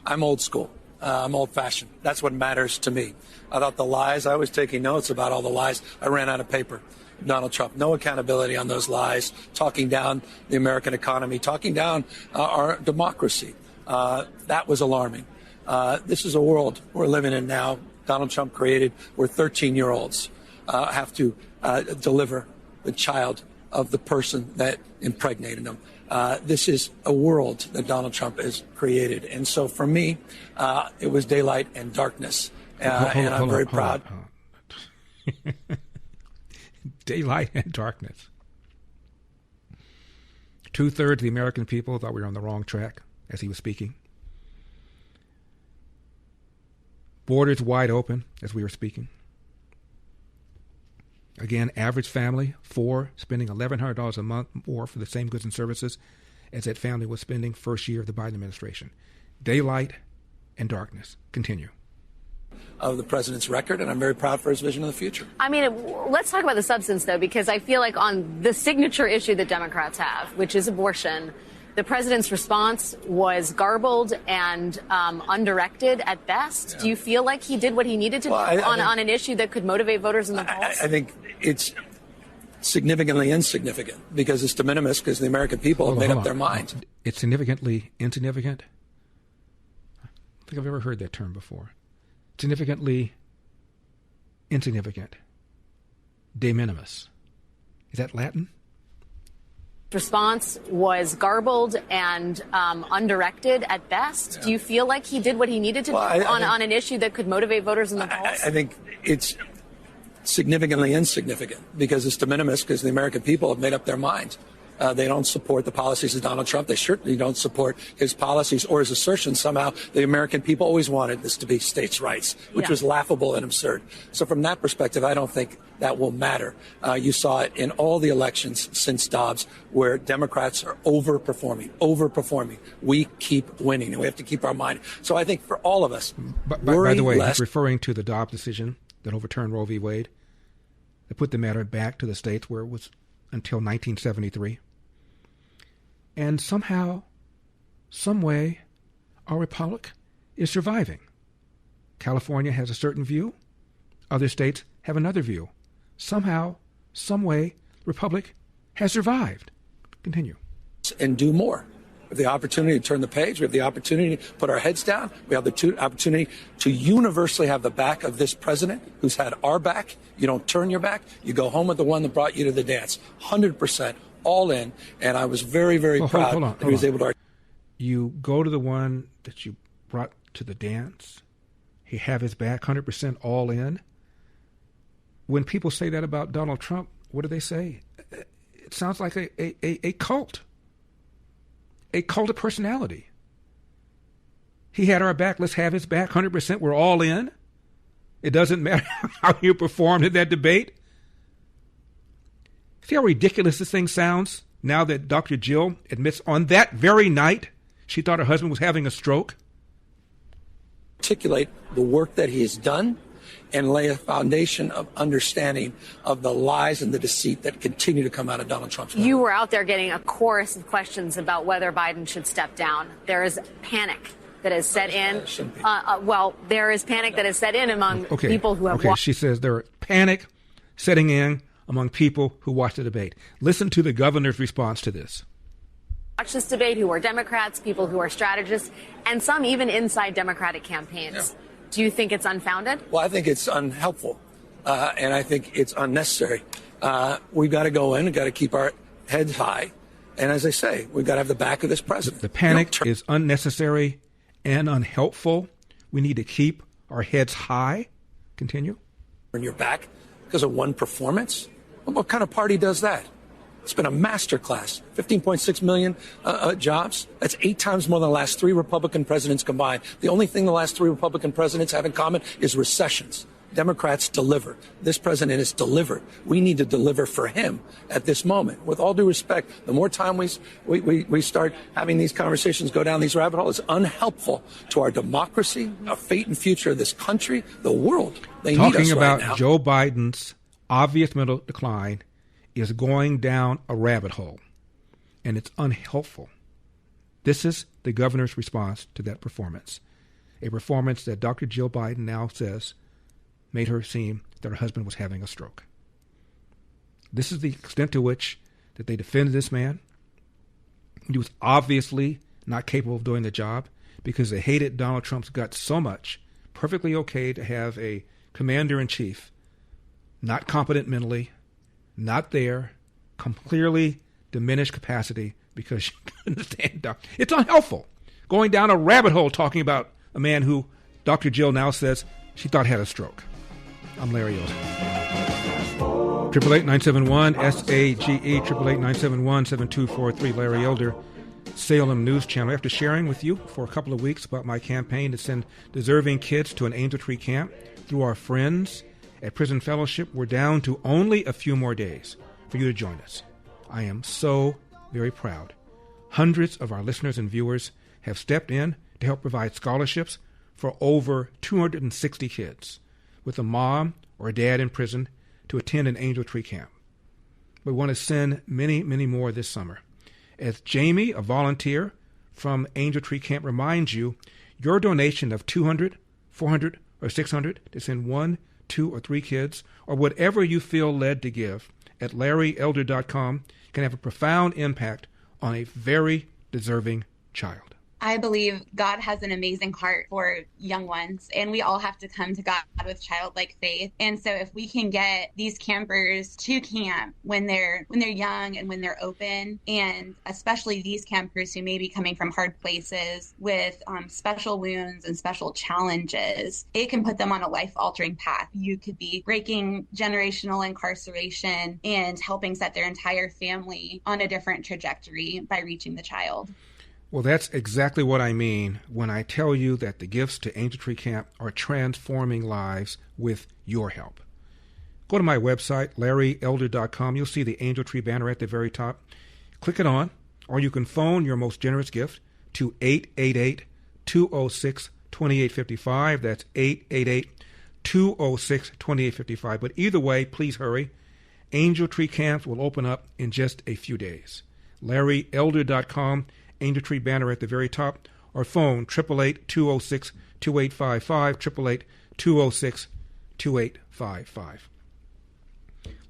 Speaker 28: I'm old school. I'm old-fashioned. That's what matters to me. I thought the lies, I was taking notes about all the lies. I ran out of paper. Donald Trump, no accountability on those lies, talking down the American economy, talking down our democracy. That was alarming. This is a world we're living in now. Donald Trump created where 13-year-olds have to deliver the child of the person that impregnated them. This is a world that Donald Trump has created. And so for me, it was daylight and darkness. And I'm very proud.
Speaker 3: Daylight and darkness. 2/3 of the American people thought we were on the wrong track as he was speaking. Borders wide open as we were speaking. Again, average family, 4, spending $1,100 a month more for the same goods and services as that family was spending first year of the Biden administration. Daylight and darkness. Continue.
Speaker 28: Of the president's record, and I'm very proud for his vision of the future.
Speaker 27: I mean, let's talk about the substance, though, because I feel like on the signature issue that Democrats have, which is abortion, the president's response was garbled and undirected at best. Yeah. Do you feel like he did what he needed to do on an issue that could motivate voters in the polls?
Speaker 28: I think it's significantly insignificant because it's de minimis because the American people have made up their mind.
Speaker 3: It's significantly insignificant? I don't think I've ever heard that term before. Significantly insignificant. De minimis. Is that Latin?
Speaker 27: Response was garbled and undirected at best. Yeah. Do you feel like he did what he needed to do on an issue that could motivate voters in the polls?
Speaker 28: I think it's significantly insignificant because it's de minimis because the American people have made up their mind. They don't support the policies of Donald Trump. They certainly don't support his policies or his assertion somehow the American people always wanted this to be states' rights, which was laughable and absurd. So from that perspective, I don't think that will matter. You saw it in all the elections since Dobbs, where Democrats are overperforming. We keep winning, and we have to keep our mind. So I think for all of us,
Speaker 3: by the way, he's referring to the Dobbs decision that overturned Roe v. Wade, that put the matter back to the states where it was until 1973. And somehow, some way, our republic is surviving. California has a certain view. Other states have another view. Somehow, some way, the republic has survived. Continue.
Speaker 28: And do more. We have the opportunity to turn the page. We have the opportunity to put our heads down. We have the opportunity to universally have the back of this president who's had our back. You don't turn your back. You go home with the one that brought you to the dance. 100% all in. And I was very, very proud that he was able to.
Speaker 3: You go to the one that you brought to the dance. He have his back, 100% all in. When people say that about Donald Trump, what do they say? It sounds like a cult. A cult of personality. He had our back. Let's have his back. 100%. We're all in. It doesn't matter how you performed in that debate. See how ridiculous this thing sounds now that Dr. Jill admits on that very night she thought her husband was having a stroke?
Speaker 28: Articulate the work that he has done and lay a foundation of understanding of the lies and the deceit that continue to come out of Donald Trump's mouth.
Speaker 27: You were out there getting a chorus of questions about whether Biden should step down. There is panic that has set in. There is panic that has set in among people who have watched.
Speaker 3: She says there is panic setting in among people who watched the debate. Listen to the governor's response to this.
Speaker 27: Watch this debate, who are Democrats, people who are strategists, and some even inside Democratic campaigns. Yeah. Do you think it's unfounded?
Speaker 28: Well, I think it's unhelpful, and I think it's unnecessary. We've got to go in and got to keep our heads high. And as I say, we've got to have the back of this president.
Speaker 3: The panic is unnecessary and unhelpful. We need to keep our heads high. Continue.
Speaker 28: Turn your back because of one performance? What kind of party does that? It's been a masterclass. 15.6 million jobs. That's 8 times more than the last 3 Republican presidents combined. The only thing the last 3 Republican presidents have in common is recessions. Democrats deliver. This president has delivered. We need to deliver for him at this moment. With all due respect, the more time we start having these conversations, go down these rabbit holes, it's unhelpful to our democracy, our fate and future of this country, the world. They need us right now.
Speaker 3: Talking about Joe Biden's obvious mental decline is going down a rabbit hole, and it's unhelpful. This is the governor's response to that performance, a performance that Dr. Jill Biden now says made her seem that her husband was having a stroke. This is the extent to which that they defended this man. He was obviously not capable of doing the job because they hated Donald Trump's guts so much. Perfectly okay to have a commander-in-chief not competent mentally, not there, clearly diminished capacity because she couldn't stand up. It's unhelpful. Going down a rabbit hole talking about a man who Dr. Jill now says she thought had a stroke. I'm Larry Yost. 888-971-SAGE, 888-971-7243, Larry Elder, Salem News Channel. After sharing with you for a couple of weeks about my campaign to send deserving kids to an Angel Tree camp through our friends at Prison Fellowship, we're down to only a few more days for you to join us. I am so very proud. Hundreds of our listeners and viewers have stepped in to help provide scholarships for over 260 kids with a mom or a dad in prison to attend an Angel Tree camp. We want to send many, many more this summer. As Jamie, a volunteer from Angel Tree Camp, reminds you, your donation of $200, $400, or $600 to send 1, 2, or 3 kids, or whatever you feel led to give, at LarryElder.com can have a profound impact on a very deserving child.
Speaker 1: I believe God has an amazing heart for young ones, and we all have to come to God with childlike faith. And so if we can get these campers to camp when they're young and when they're open, and especially these campers who may be coming from hard places with special wounds and special challenges, it can put them on a life-altering path. You could be breaking generational incarceration and helping set their entire family on a different trajectory by reaching the child.
Speaker 3: Well, that's exactly what I mean when I tell you that the gifts to Angel Tree Camp are transforming lives with your help. Go to my website, larryelder.com. You'll see the Angel Tree banner at the very top. Click it on, or you can phone your most generous gift to 888-206-2855. That's 888-206-2855. But either way, please hurry. Angel Tree Camps will open up in just a few days. larryelder.com. Angel Tree banner at the very top, or phone 888-206-2855, 888-206-2855.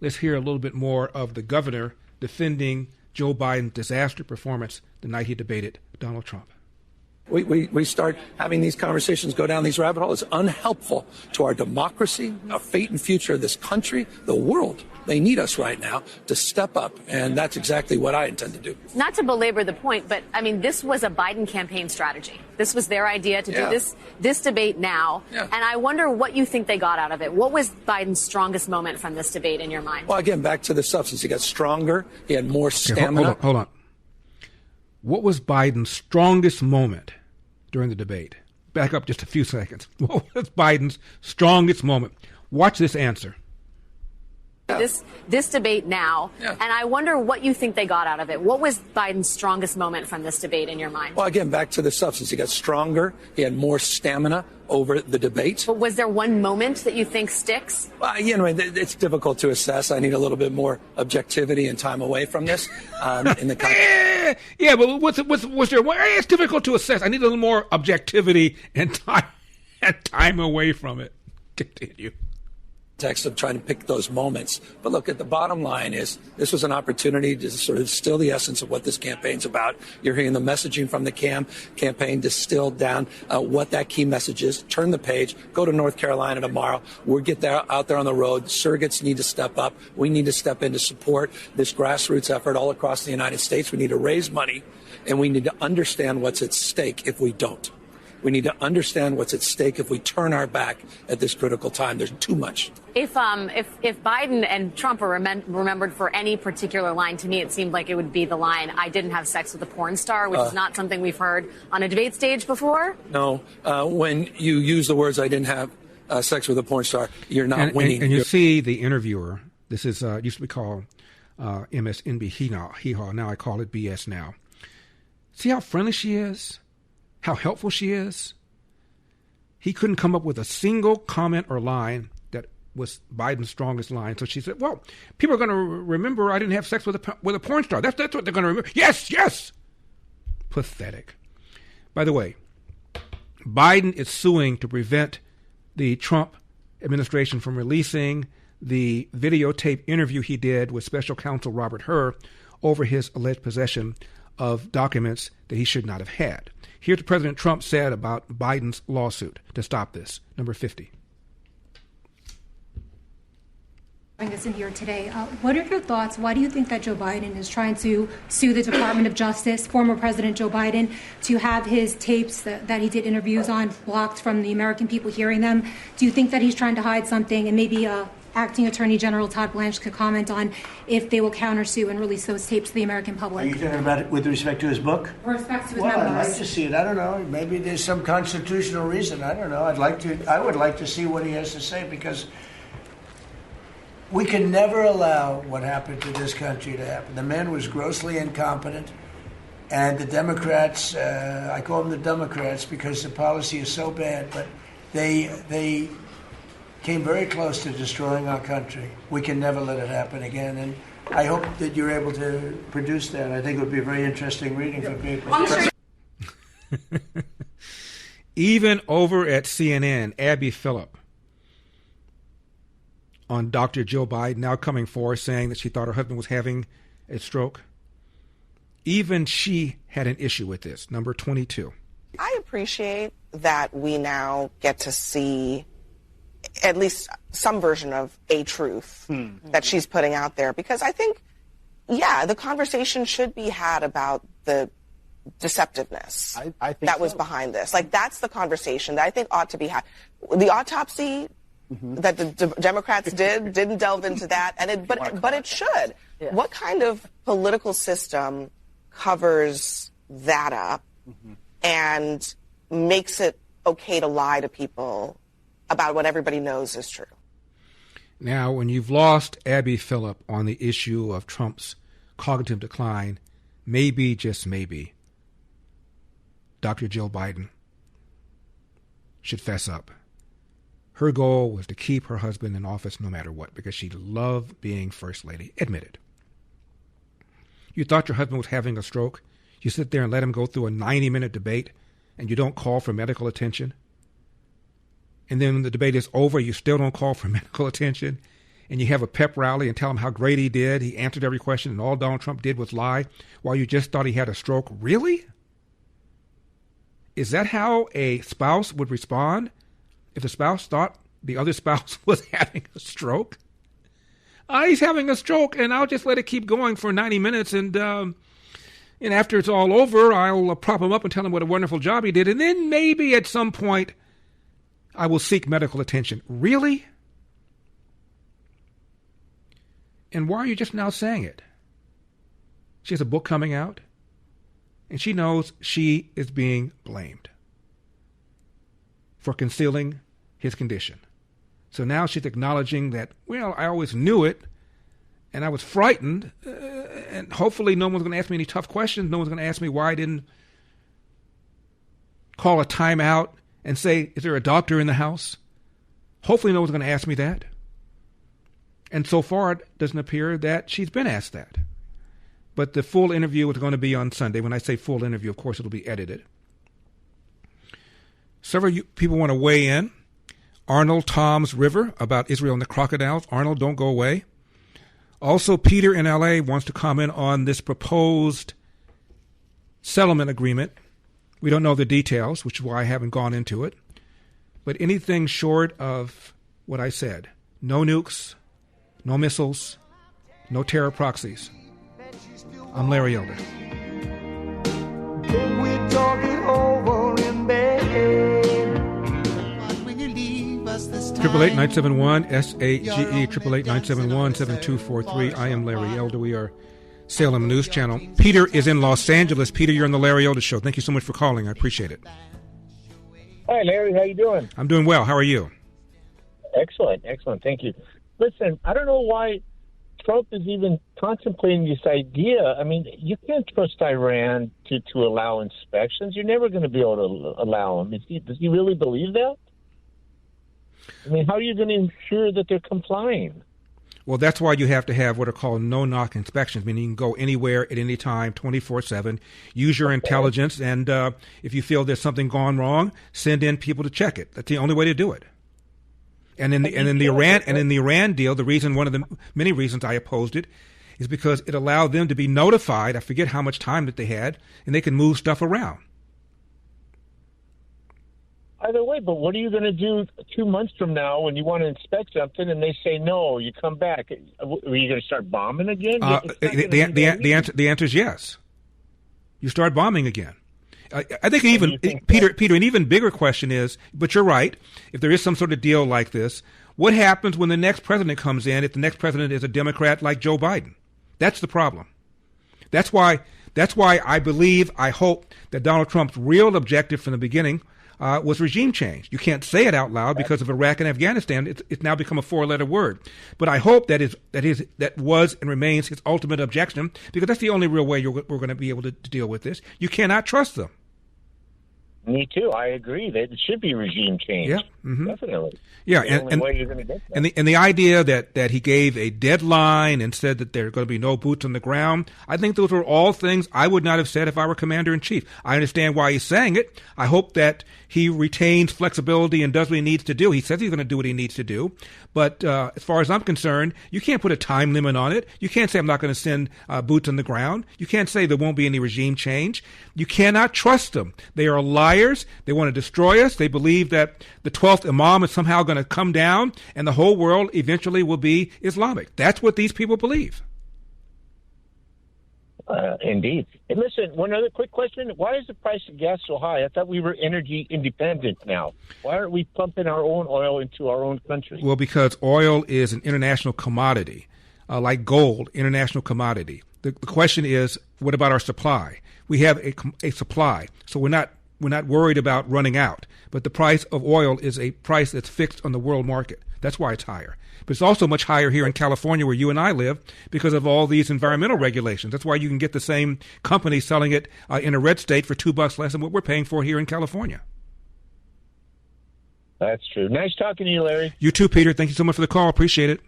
Speaker 3: Let's hear a little bit more of the governor defending Joe Biden's disaster performance the night he debated Donald Trump.
Speaker 28: We start having these conversations, go down these rabbit holes. It's unhelpful to our democracy, our fate and future of this country, the world. They need us right now to step up, and that's exactly what I intend to do.
Speaker 27: Not to belabor the point, but, I mean, this was a Biden campaign strategy. This was their idea to do this debate now, and I wonder what you think they got out of it. What was Biden's strongest moment from this debate in your mind?
Speaker 28: Well, again, back to the substance. He got stronger. He had more stamina.
Speaker 3: Hold on. What was Biden's strongest moment during the debate? Back up just a few seconds. What was Biden's strongest moment? Watch this answer.
Speaker 27: This debate now, and I wonder what you think they got out of it. What was Biden's strongest moment from this debate in your mind?
Speaker 28: Well, again, back to the substance. He got stronger. He had more stamina over the debate.
Speaker 27: But was there one moment that you think sticks?
Speaker 28: Well, it's difficult to assess. I need a little bit more objectivity and time away from this. In the
Speaker 3: but was there? It's difficult to assess. I need a little more objectivity and time away from it. Continue.
Speaker 28: Text of trying to pick those moments. But look, at the bottom line is this was an opportunity to sort of distill the essence of what this campaign's about. You're hearing the messaging from the campaign distilled down what that key message is. Turn the page. Go to North Carolina tomorrow. We'll get out there on the road. Surrogates need to step up. We need to step in to support this grassroots effort all across the United States. We need to raise money, and we need to understand what's at stake if we don't. We need to understand what's at stake if we turn our back at this critical time. There's too much.
Speaker 27: If Biden and Trump are remembered for any particular line, to me it seemed like it would be the line, "I didn't have sex with a porn star," which is not something we've heard on a debate stage before.
Speaker 28: No. When you use the words, "I didn't have sex with a porn star," you're not winning.
Speaker 3: And you see the interviewer. This is used to be called MSNB hee-haw. Now I call it BS now. See how friendly she is? How helpful she is? He couldn't come up with a single comment or line that was Biden's strongest line. So she said, well, people are going to remember I didn't have sex with a porn star. That's what they're going to remember. Yes. Pathetic. By the way, Biden is suing to prevent the Trump administration from releasing the videotape interview he did with special counsel Robert Hur over his alleged possession of documents that he should not have had. Here's what President Trump said about Biden's lawsuit to stop this. Number 50.
Speaker 2: Bring us in here today. What are your thoughts? Why do you think that Joe Biden is trying to sue the Department of Justice, former President Joe Biden, to have his tapes that he did interviews on blocked from the American people hearing them? Do you think that he's trying to hide something? And maybe Acting Attorney General Todd Blanche could comment on if they will countersue and release those tapes to the American public.
Speaker 10: Are you talking about it with respect to his book?
Speaker 2: With respect to his
Speaker 10: memoirs.
Speaker 2: memoirs.
Speaker 10: I'd like to see it. I don't know. Maybe there's some constitutional reason. I don't know. I would like to see what he has to say, because we can never allow what happened to this country to happen. The man was grossly incompetent, and the Democrats, I call them the Democrats because the policy is so bad, but they came very close to destroying our country. We can never let it happen again, and I hope that you're able to produce that. I think it would be a very interesting reading for people.
Speaker 3: Even over at CNN, Abby Phillip on Dr. Joe Biden now coming forward saying that she thought her husband was having a stroke. Even she had an issue with this. Number 22.
Speaker 6: I appreciate that we now get to see at least some version of a truth that she's putting out there, because I think, the conversation should be had about the deceptiveness
Speaker 15: I think
Speaker 6: that was behind this. Like, that's the conversation that I think ought to be had. The autopsy that the Democrats didn't delve into that, but it should. Yeah. What kind of political system covers that up and makes it okay to lie to people about what everybody knows is true?
Speaker 3: Now, when you've lost Abby Phillip on the issue of Trump's cognitive decline, maybe, just maybe, Dr. Jill Biden should fess up. Her goal was to keep her husband in office no matter what, because she loved being First Lady. Admit it. You thought your husband was having a stroke. You sit there and let him go through a 90-minute debate, and you don't call for medical attention. And then when the debate is over, you still don't call for medical attention. And you have a pep rally and tell him how great he did. He answered every question, and all Donald Trump did was lie while you just thought he had a stroke. Really? Is that how a spouse would respond if the spouse thought the other spouse was having a stroke? He's having a stroke, and I'll just let it keep going for 90 minutes, and after it's all over, I'll prop him up and tell him what a wonderful job he did, and then maybe at some point I will seek medical attention. Really? And why are you just now saying it? She has a book coming out, and she knows she is being blamed for concealing his condition. So now she's acknowledging that, well, I always knew it, and I was frightened, and hopefully no one's going to ask me any tough questions. No one's going to ask me why I didn't call a timeout and say, is there a doctor in the house? Hopefully no one's going to ask me that. And so far, it doesn't appear that she's been asked that. But the full interview is going to be on Sunday. When I say full interview, of course, it'll be edited. Several people want to weigh in. Arnold Tom's River about Israel and the crocodiles. Arnold, don't go away. Also, Peter in L.A. wants to comment on this proposed settlement agreement. We don't know the details, which is why I haven't gone into it. But anything short of what I said, no nukes, no missiles, no terror proxies. I'm Larry Elder.
Speaker 5: We're talking over in bed.
Speaker 3: 888-971-SAGE, 888-971-7243. I am Larry Elder. We are Salem News Channel. Peter is in Los Angeles. Peter, you're on the Larry Elder Show. Thank you so much for calling. I appreciate it.
Speaker 7: Hi, Larry. How you doing?
Speaker 3: I'm doing well. How are you?
Speaker 7: Excellent. Thank you. Listen, I don't know why Trump is even contemplating this idea. I mean, you can't trust Iran to allow inspections. You're never going to be able to allow them. Does he really believe that? I mean, how are you going to ensure that they're complying?
Speaker 3: Well, that's why you have to have what are called no-knock inspections, meaning you can go anywhere at any time, 24/7, use your intelligence, and if you feel there's something gone wrong, send in people to check it. That's the only way to do it. And in the Iran deal, one of the many reasons I opposed it is because it allowed them to be notified. I forget how much time that they had, and they can move stuff around.
Speaker 7: Either way, but what are you going to do 2 months from now when you want to inspect something and they say no, you come back? Are you going to start bombing again?
Speaker 3: The answer is yes. You start bombing again. I think even Peter, an even bigger question is, but you're right, if there is some sort of deal like this, what happens when the next president comes in if the next president is a Democrat like Joe Biden? That's the problem. That's why I hope that Donald Trump's real objective from the beginning was regime change. You can't say it out loud because of Iraq and Afghanistan. It's now become a four-letter word. But I hope that was and remains his ultimate objection, because that's the only real way we're going to be able to deal with this. You cannot trust them.
Speaker 7: Me too. I agree that it should be regime change.
Speaker 3: Yeah. Mm-hmm.
Speaker 7: Definitely.
Speaker 3: Yeah,
Speaker 7: the only way you're going to get that.
Speaker 3: And the idea that he gave a deadline and said that there are going to be no boots on the ground, I think those are all things I would not have said if I were commander-in-chief. I understand why he's saying it. I hope that he retains flexibility and does what he needs to do. He says he's going to do what he needs to do. But as far as I'm concerned, you can't put a time limit on it. You can't say I'm not going to send boots on the ground. You can't say there won't be any regime change. You cannot trust them. They are liars. They want to destroy us. They believe that the 12th Imam is somehow going to come down and the whole world eventually will be Islamic. That's what these people believe.
Speaker 7: Indeed. And listen, one other quick question. Why is the price of gas so high? I thought we were energy independent now. Why aren't we pumping our own oil into our own country?
Speaker 3: Well, because oil is an international commodity, like gold, international commodity. The question is, what about our supply? We have a supply, so we're not worried about running out. But the price of oil is a price that's fixed on the world market. That's why it's higher. But it's also much higher here in California where you and I live because of all these environmental regulations. That's why you can get the same company selling it in a red state for $2 less than what we're paying for here in California.
Speaker 7: That's true. Nice talking to you, Larry.
Speaker 3: You too, Peter. Thank you so much for the call. Appreciate it.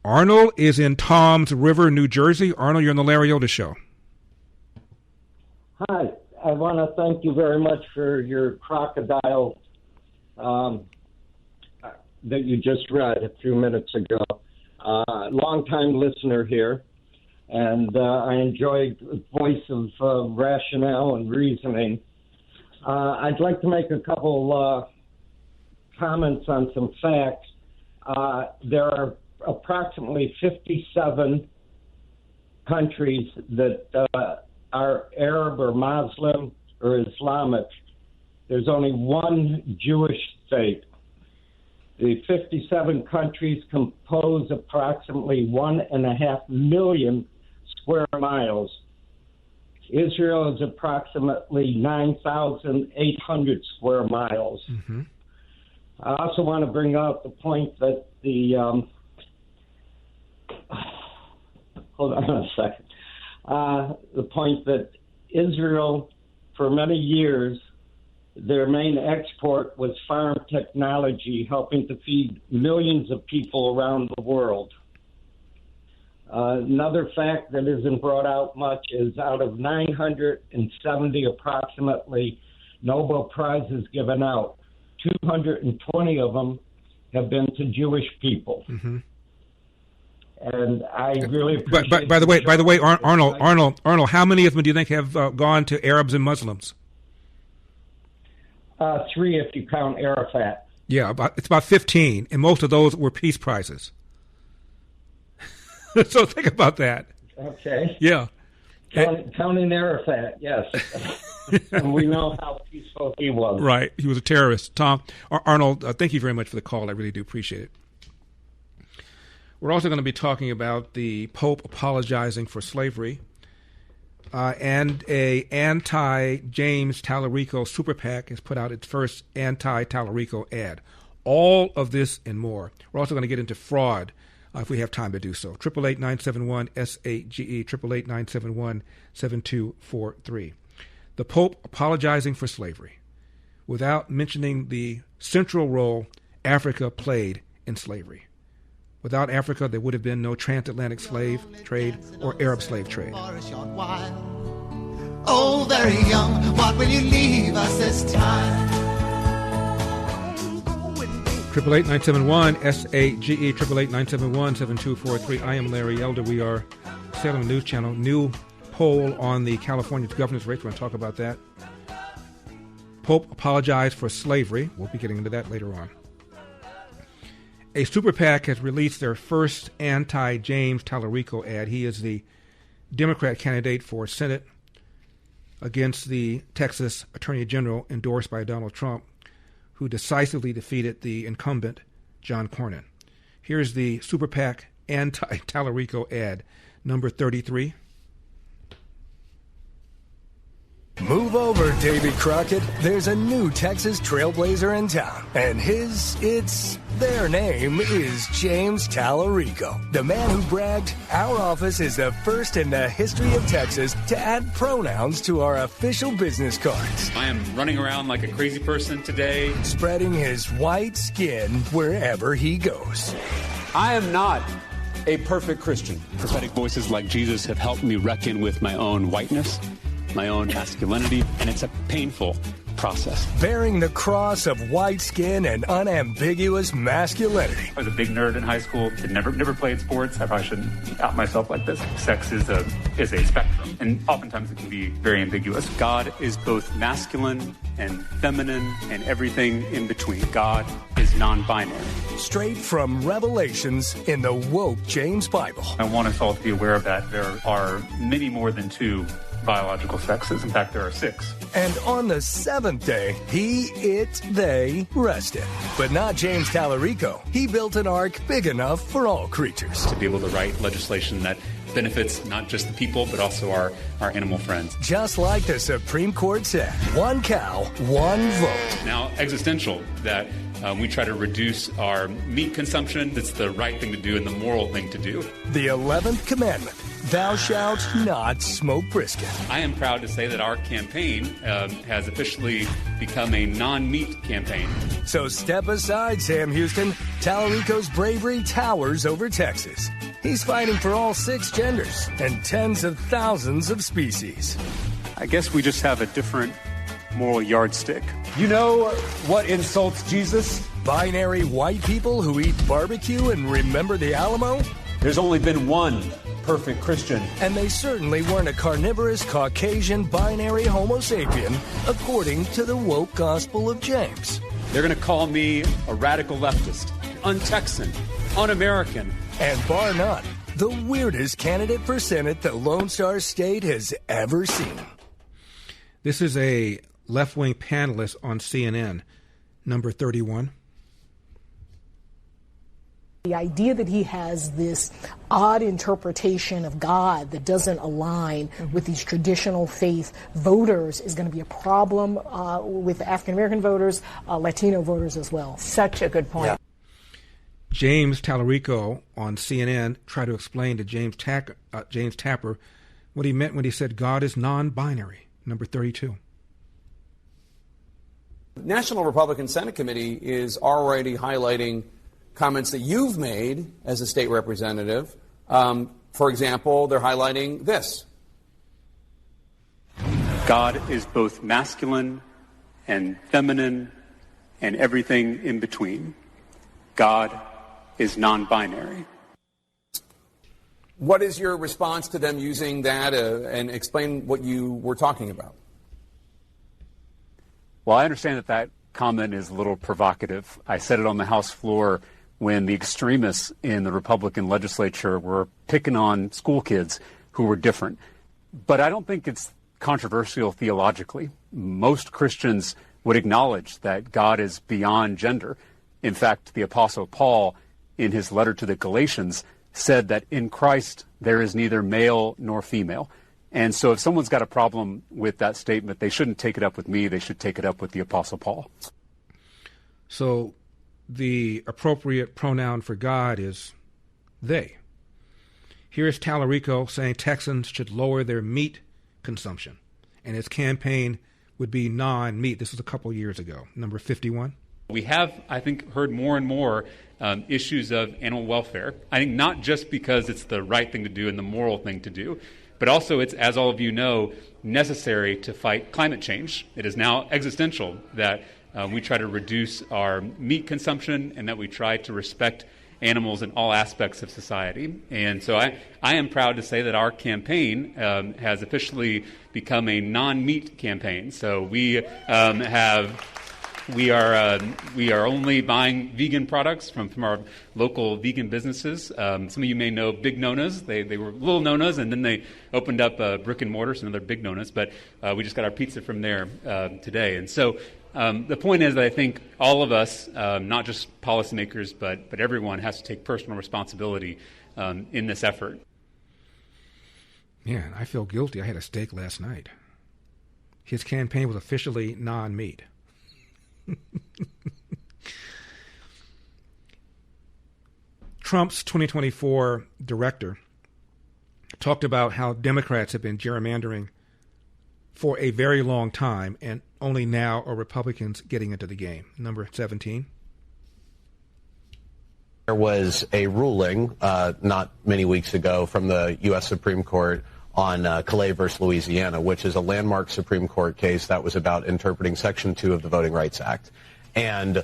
Speaker 3: Arnold is in Toms River, New Jersey. Arnold, you're on the Larry Elder Show.
Speaker 8: Hi. I want to thank you very much for your crocodile that you just read a few minutes ago. Long-time listener here, and I enjoyed the voice of rationale and reasoning. I'd like to make a couple comments on some facts. There are approximately 57 countries that are Arab or Muslim or Islamic. There's only one Jewish state. The 57 countries compose approximately 1.5 million square miles. Israel is approximately 9,800 square miles.
Speaker 3: Mm-hmm.
Speaker 8: I also want to bring out the point that hold on a second. The point that Israel, for many years, their main export was farm technology, helping to feed millions of people around the world. Another fact that isn't brought out much is out of 970 approximately Nobel Prizes given out, 220 of them have been to Jewish people.
Speaker 3: Mm-hmm.
Speaker 8: And I really appreciate.
Speaker 3: By the way, Arnold, how many of them do you think have gone to Arabs and Muslims?
Speaker 8: 3 if you count Arafat.
Speaker 3: Yeah, it's about 15, and most of those were peace prizes. So think about that.
Speaker 8: Okay.
Speaker 3: Yeah.
Speaker 8: Counting Arafat, yes. And we know how peaceful he was.
Speaker 3: Right. He was a terrorist. Tom, Arnold, thank you very much for the call. I really do appreciate it. We're also going to be talking about the Pope apologizing for slavery and a anti-James Tallarico super PAC has put out its first anti-Tallarico ad. All of this and more. We're also going to get into fraud if we have time to do so. 888-971-SAGE, 888-971-7243. The Pope apologizing for slavery without mentioning the central role Africa played in slavery. Without Africa, there would have been no transatlantic slave trade or Arab slave trade.
Speaker 5: Oh, very young, what will you leave us this time?
Speaker 3: 888-971-SAGE, 888-971-7243. I am Larry Elder. We are Salem News Channel. New poll on the California governor's race. We're going to talk about that. Pope apologized for slavery. We'll be getting into that later on. A super PAC has released their first anti-James Tallarico ad. He is the Democrat candidate for Senate against the Texas Attorney General endorsed by Donald Trump, who decisively defeated the incumbent, John Cornyn. Here's the super PAC anti-Tallarico ad, number 33.
Speaker 9: Move over, Davy Crockett. There's a new Texas trailblazer in town, and their name is James Tallarico, the man who bragged, "Our office is the first in the history of Texas to add pronouns to our official business cards."
Speaker 11: I am running around like a crazy person today,
Speaker 9: spreading his white skin wherever he goes.
Speaker 12: I am not a perfect Christian.
Speaker 11: Prophetic voices like Jesus have helped me reckon with my own whiteness, my own masculinity, and it's a painful process.
Speaker 9: Bearing the cross of white skin and unambiguous masculinity.
Speaker 11: I was a big nerd in high school. Had never played sports. I probably shouldn't out myself like this. Sex is a spectrum, and oftentimes it can be very ambiguous. God is both masculine and feminine and everything in between. God is non-binary.
Speaker 9: Straight from Revelations in the woke James Bible.
Speaker 11: I want us all to be aware of that. There are many more than two biological sexes. In fact, there are 6.
Speaker 9: And on the 7th day, they rested. But not James Tallarico. He built an ark big enough for all creatures.
Speaker 11: To be able to write legislation that benefits not just the people, but also our animal friends.
Speaker 9: Just like the Supreme Court said, 1 cow, 1 vote.
Speaker 11: Now, existential, that we try to reduce our meat consumption. That's the right thing to do and the moral thing to do.
Speaker 9: The 11th commandment. Thou shalt not smoke brisket.
Speaker 11: I am proud to say that our campaign has officially become a non-meat campaign.
Speaker 9: So step aside, Sam Houston. Tallarico's bravery towers over Texas. He's fighting for all 6 genders and tens of thousands of species.
Speaker 11: I guess we just have a different moral yardstick.
Speaker 12: You know what insults Jesus?
Speaker 9: Binary white people who eat barbecue and remember the Alamo?
Speaker 12: There's only been one perfect Christian.
Speaker 9: And they certainly weren't a carnivorous Caucasian binary Homo sapien, according to the woke Gospel of James.
Speaker 11: They're going to call me a radical leftist, un-Texan, un-American.
Speaker 9: And bar none, the weirdest candidate for Senate the Lone Star State has ever seen.
Speaker 3: This is a left-wing panelist on CNN, number 31.
Speaker 13: The idea that he has this odd interpretation of God that doesn't align with these traditional faith voters is going to be a problem with African-American voters, Latino voters as well.
Speaker 14: Such a good point.
Speaker 3: Yeah. James Tallarico on CNN tried to explain to James Tapper what he meant when he said God is non-binary, number 32.
Speaker 18: National Republican Senate Committee is already highlighting comments that you've made as a state representative. For example, they're highlighting this.
Speaker 11: God is both masculine and feminine and everything in between. God is non-binary.
Speaker 18: What is your response to them using that and explain what you were talking about?
Speaker 11: Well, I understand that comment is a little provocative. I said it on the House floor when the extremists in the Republican legislature were picking on school kids who were different. But I don't think it's controversial theologically. Most Christians would acknowledge that God is beyond gender. In fact, the Apostle Paul, in his letter to the Galatians, said that in Christ there is neither male nor female. And so if someone's got a problem with that statement, they shouldn't take it up with me. They should take it up with the Apostle Paul.
Speaker 3: So the appropriate pronoun for God is they. Here's Tallarico saying Texans should lower their meat consumption, and his campaign would be non-meat. This was a couple years ago, number 51.
Speaker 11: We have, I think, heard more and more issues of animal welfare. I think not just because it's the right thing to do and the moral thing to do, but also it's, as all of you know, necessary to fight climate change. It is now existential that we try to reduce our meat consumption and that we try to respect animals in all aspects of society. And so I am proud to say that our campaign has officially become a non-meat campaign. So we are only buying vegan products from our local vegan businesses. Some of you may know Big Nona's. They were little Nona's, and then they opened up brick and mortar, so another Big Nona's. But we just got our pizza from there today. And so the point is that I think all of us, not just policymakers, but everyone has to take personal responsibility in this effort.
Speaker 3: Man, I feel guilty. I had a steak last night. his campaign was officially non-meat. Trump's 2024 director talked about how Democrats have been gerrymandering for a very long time, and only now are Republicans getting into the game. Number 17.
Speaker 4: There was a ruling not many weeks ago from the U.S. Supreme Court on Calais versus Louisiana, which is a landmark Supreme Court case that was about interpreting Section 2 of the Voting Rights Act. And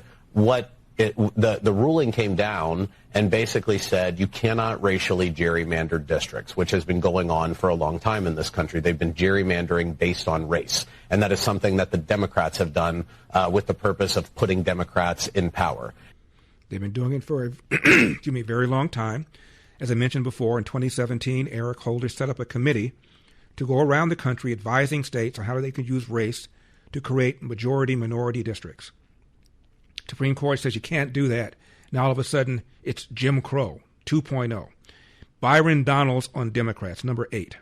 Speaker 4: the ruling came down and basically said you cannot racially gerrymander districts, which has been going on for a long time in this country. They've been gerrymandering based on race. And that is something that the Democrats have done with the purpose of putting Democrats in power.
Speaker 3: They've been doing it for a very long time. As I mentioned before, in 2017, Eric Holder set up a committee to go around the country advising states on how they can use race to create majority-minority districts. Supreme Court says you can't do that. Now all of a sudden, it's Jim Crow 2.0. Byron Donalds on Democrats, number 8.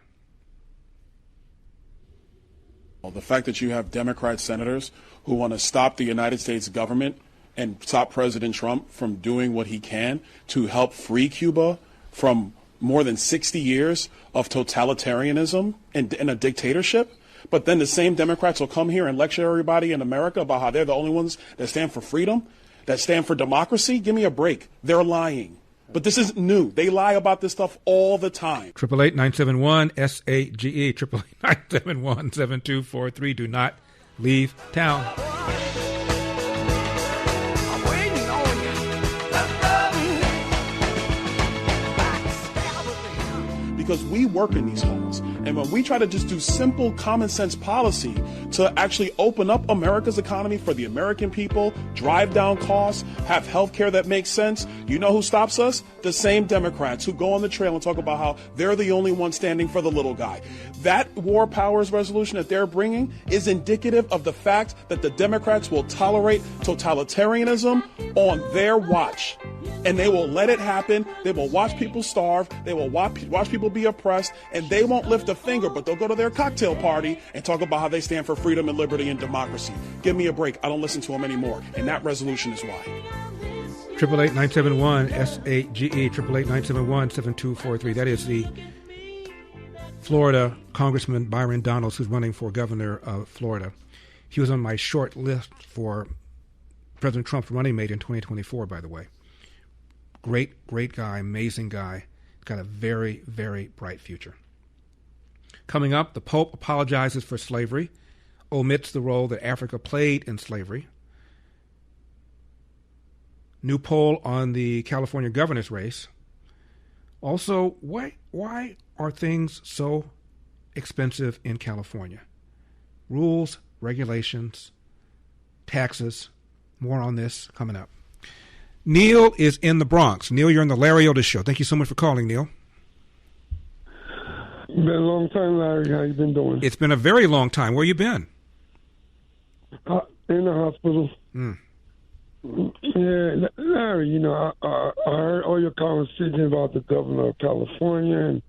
Speaker 14: The fact that you have Democrat senators who want to stop the United States government and stop President Trump from doing what he can to help free Cuba from more than 60 years of totalitarianism and a dictatorship. But then the same Democrats will come here and lecture everybody in America about how they're the only ones that stand for freedom, that stand for democracy. Give me a break. They're lying. But this isn't new. They lie about this stuff all the time.
Speaker 3: 888-971-SAGE, 888-971-7243. Do not leave town.
Speaker 14: Because we work in these homes. And when we try to just do simple common sense policy to actually open up America's economy for the American people, drive down costs, have health care that makes sense, you know who stops us? The same Democrats who go on the trail and talk about how they're the only one standing for the little guy. That war powers resolution that they're bringing is indicative of the fact that the Democrats will tolerate totalitarianism on their watch. And they will let it happen. They will watch people starve. They will watch people be oppressed. And they won't lift a finger, but they'll go to their cocktail party and talk about how they stand for freedom and liberty and democracy. Give me a break. I don't listen to them anymore. And that resolution is why.
Speaker 3: 888-971-SAGE, 888-971-7243. That is the Florida Congressman Byron Donalds, who's running for governor of Florida. He was on my short list for President Trump's running mate in 2024, by the way. Great guy, amazing guy. Got a very, very bright future. Coming up, the Pope apologizes for slavery, omits the role that Africa played in slavery. New poll on the California governor's race. Also, why are things so expensive in California? Rules, regulations, taxes. More on this coming up. Neil is in the Bronx. Neil, you're on the Larry Otis Show. Thank you so much for calling, Neil.
Speaker 16: Been a long time, Larry. How you been doing?
Speaker 3: It's been a very long time. Where you been?
Speaker 16: In the hospital. Yeah, Larry, you know, I heard all your conversation about the governor of California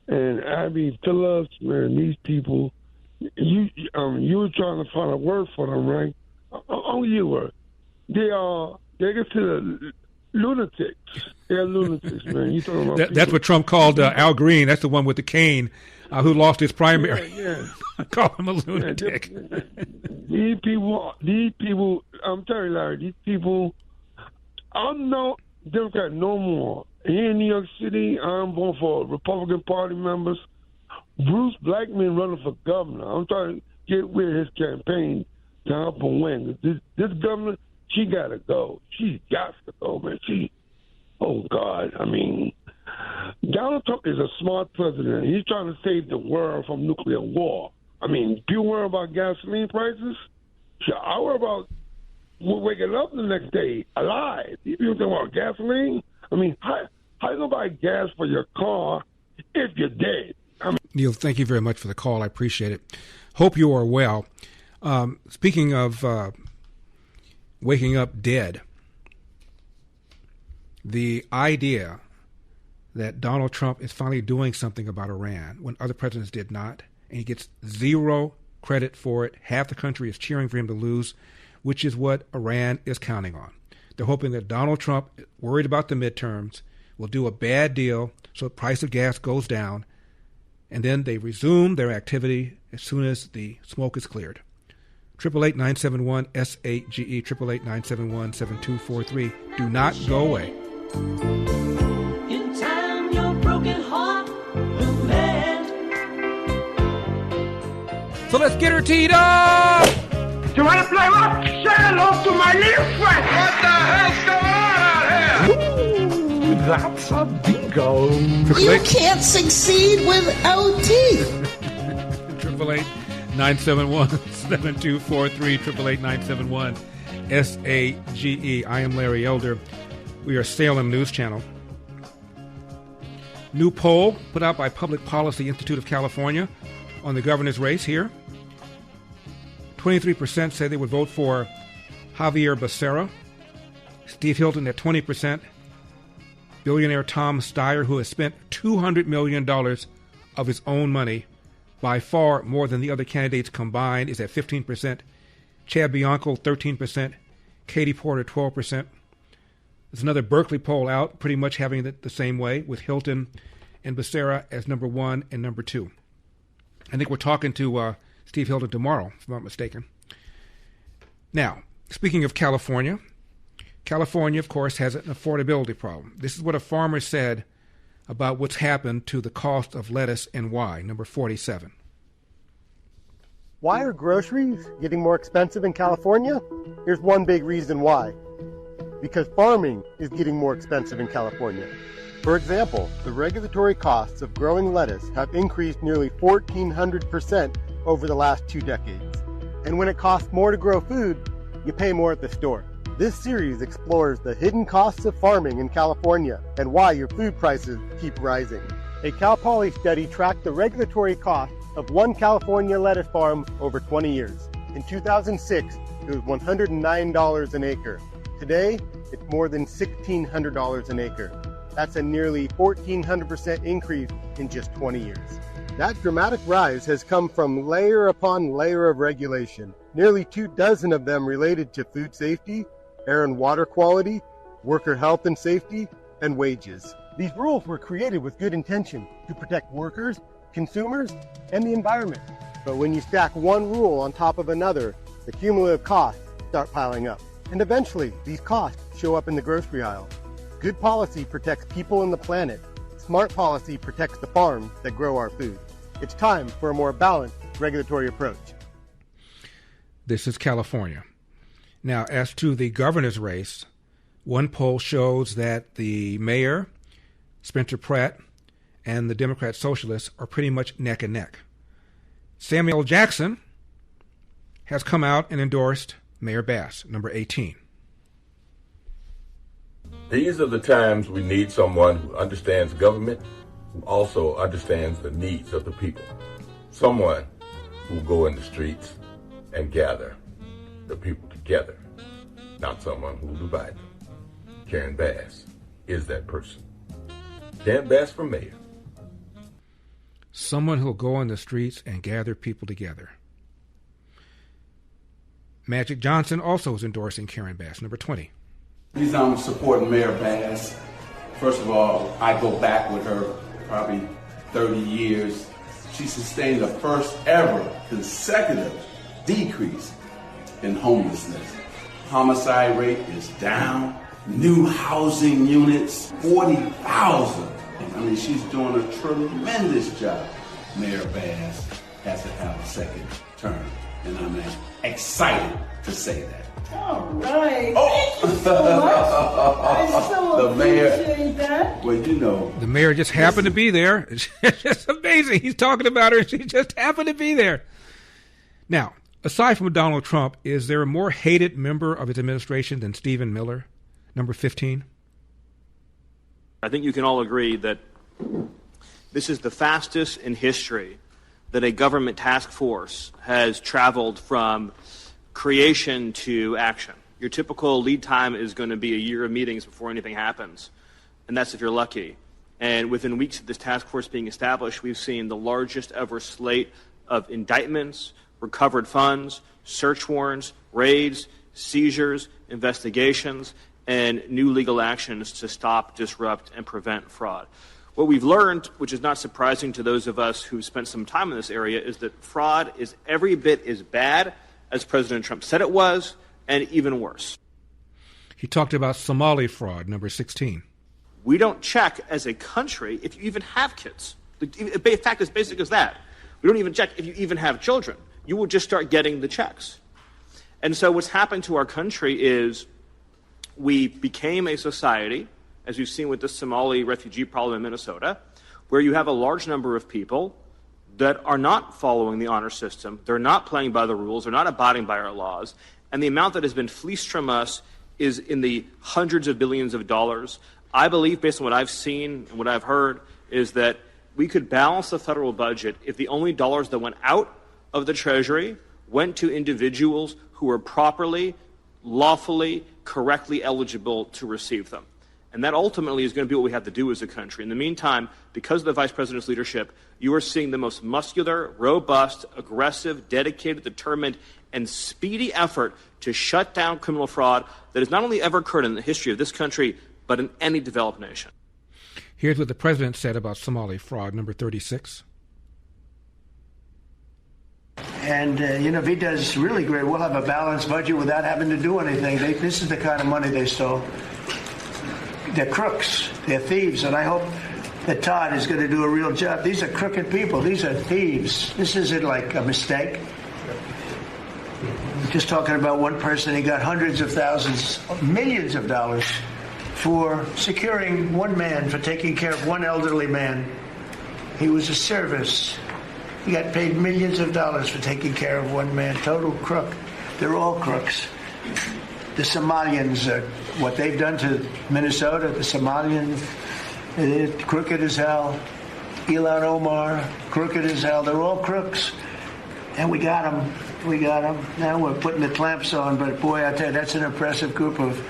Speaker 16: and Abby Phillips, man, these people. You were trying to find a word for them, right? Oh, you were. They consider lunatics. They're lunatics, man. You talking about
Speaker 3: that's what Trump called Al Green. That's the one with the cane who lost his primary.
Speaker 16: Yeah.
Speaker 3: Call him a lunatic.
Speaker 16: These people, I'm telling you, Larry, these people, I'm no Democrat no more. Here in New York City, I'm voting for Republican Party members. Bruce Blackman running for governor. I'm trying to get rid of his campaign to help him win. This governor, she got to go. She's got to go, man. Oh, God. I mean, Donald Trump is a smart president. He's trying to save the world from nuclear war. I mean, do you worry about gasoline prices? I worry about waking up the next day alive. You think about gasoline? I mean, how you going to buy gas for your car if you're dead?
Speaker 3: Neil, thank you very much for the call. I appreciate it. Hope you are well. Speaking of waking up dead, the idea that Donald Trump is finally doing something about Iran when other presidents did not, and he gets zero credit for it. Half the country is cheering for him to lose, which is what Iran is counting on. They're hoping that Donald Trump, worried about the midterms, will do a bad deal so the price of gas goes down, and then they resume their activity as soon as the smoke is cleared. 888-971-SAGE, 888-971-7243. Do not go away.
Speaker 5: In time, your broken heart will mend.
Speaker 3: So let's get her teed up!
Speaker 5: You want to play rock? Say hello to my little friend. What the hell's going on out here? Ooh, that's a bingo.
Speaker 17: You can't succeed without teeth.
Speaker 3: 888-971-7243, 888-971-SAGE. I am Larry Elder. We are Salem News Channel. New poll put out by Public Policy Institute of California on the governor's race here. 23% say they would vote for Javier Becerra. Steve Hilton at 20%. Billionaire Tom Steyer, who has spent $200 million of his own money, by far more than the other candidates combined, is at 15%. Chad Bianco, 13%. Katie Porter, 12%. There's another Berkeley poll out, pretty much having it the same way, with Hilton and Becerra as number 1 and number 2. I think we're talking to Steve Hilton tomorrow, if I'm not mistaken. Now, speaking of California, California, of course, has an affordability problem. This is what a farmer said about what's happened to the cost of lettuce and why. Number 47.
Speaker 19: Why are groceries getting more expensive in California? Here's one big reason why. Because farming is getting more expensive in California. For example, the regulatory costs of growing lettuce have increased nearly 1,400% over the last 2 decades. And when it costs more to grow food, you pay more at the store. This series explores the hidden costs of farming in California and why your food prices keep rising. A Cal Poly study tracked the regulatory cost of one California lettuce farm over 20 years. In 2006, it was $109 an acre. Today, it's more than $1,600 an acre. That's a nearly 1,400% increase in just 20 years. That dramatic rise has come from layer upon layer of regulation, nearly 24 of them related to food safety, air and water quality, worker health and safety, and wages. These rules were created with good intention to protect workers, consumers, and the environment. But when you stack one rule on top of another, the cumulative costs start piling up. And eventually, these costs show up in the grocery aisle. Good policy protects people and the planet. Smart policy protects the farms that grow our food. It's time for a more balanced regulatory approach.
Speaker 3: This is California. Now, as to the governor's race, one poll shows that the mayor, Spencer Pratt, and the Democrat socialists are pretty much neck and neck. Samuel Jackson has come out and endorsed Mayor Bass, number 18.
Speaker 20: These are the times we need someone who understands government, who also understands the needs of the people. Someone who will go in the streets and gather the people together, not someone who will divide them. Karen Bass is that person. Karen Bass for mayor.
Speaker 3: Someone who will go in the streets and gather people together. Magic Johnson also is endorsing Karen Bass, number 20.
Speaker 21: The reason I'm supporting Mayor Bass, first of all, I go back with her probably 30 years. She sustained the first ever consecutive decrease in homelessness. Homicide rate is down. New housing units, 40,000. I mean, she's doing a tremendous job. Mayor Bass has to have a second term, and I'm excited to say that.
Speaker 17: All right. Thank you so much. I so appreciate that.
Speaker 21: Well, you know.
Speaker 3: The mayor just happened to be there. It's just amazing. He's talking about her, and she just happened to be there. Now, aside from Donald Trump, is there a more hated member of his administration than Stephen Miller, number 15?
Speaker 22: I think you can all agree that this is the fastest in history that a government task force has traveled from creation to action. Your typical lead time is going to be a year of meetings before anything happens, and that's if you're lucky. And within weeks of this task force being established, we've seen the largest ever slate of indictments, recovered funds, search warrants, raids, seizures, investigations, and new legal actions to stop, disrupt, and prevent fraud. What we've learned, which is not surprising to those of us who've spent some time in this area, is that fraud is every bit as bad as President Trump said it was, and even worse.
Speaker 3: He talked about Somali fraud, number 16.
Speaker 22: We don't check as a country if you even have kids. The fact is basic as that. We don't even check if you even have children. You will just start getting the checks. And so what's happened to our country is we became a society, as you've seen with the Somali refugee problem in Minnesota, where you have a large number of people that are not following the honor system. They're not playing by the rules. They're not abiding by our laws. And the amount that has been fleeced from us is in the hundreds of billions of dollars. I believe, based on what I've seen and what I've heard, is that we could balance the federal budget if the only dollars that went out of the Treasury went to individuals who were properly, lawfully, correctly eligible to receive them. And that ultimately is going to be what we have to do as a country. In the meantime, because of the Vice President's leadership, you are seeing the most muscular, robust, aggressive, dedicated, determined, and speedy effort to shut down criminal fraud that has not only ever occurred in the history of this country, but in any developed nation.
Speaker 3: Here's what the President said about Somali fraud, number 36.
Speaker 10: And, if he does really great, we'll have a balanced budget without having to do anything. This is the kind of money they stole. They're crooks. They're thieves. And I hope that Todd is going to do a real job. These are crooked people. These are thieves. This isn't like a mistake. We're just talking about one person. He got hundreds of thousands, millions of dollars for securing one man, for taking care of one elderly man. He was a service. He got paid millions of dollars for taking care of one man. Total crook. They're all crooks. The Somalians, what they've done to Minnesota, the Somalians, they're crooked as hell. Ilhan Omar, crooked as hell. They're all crooks. And we got them. We got them. Now we're putting the clamps on. But boy, I tell you, that's an impressive group of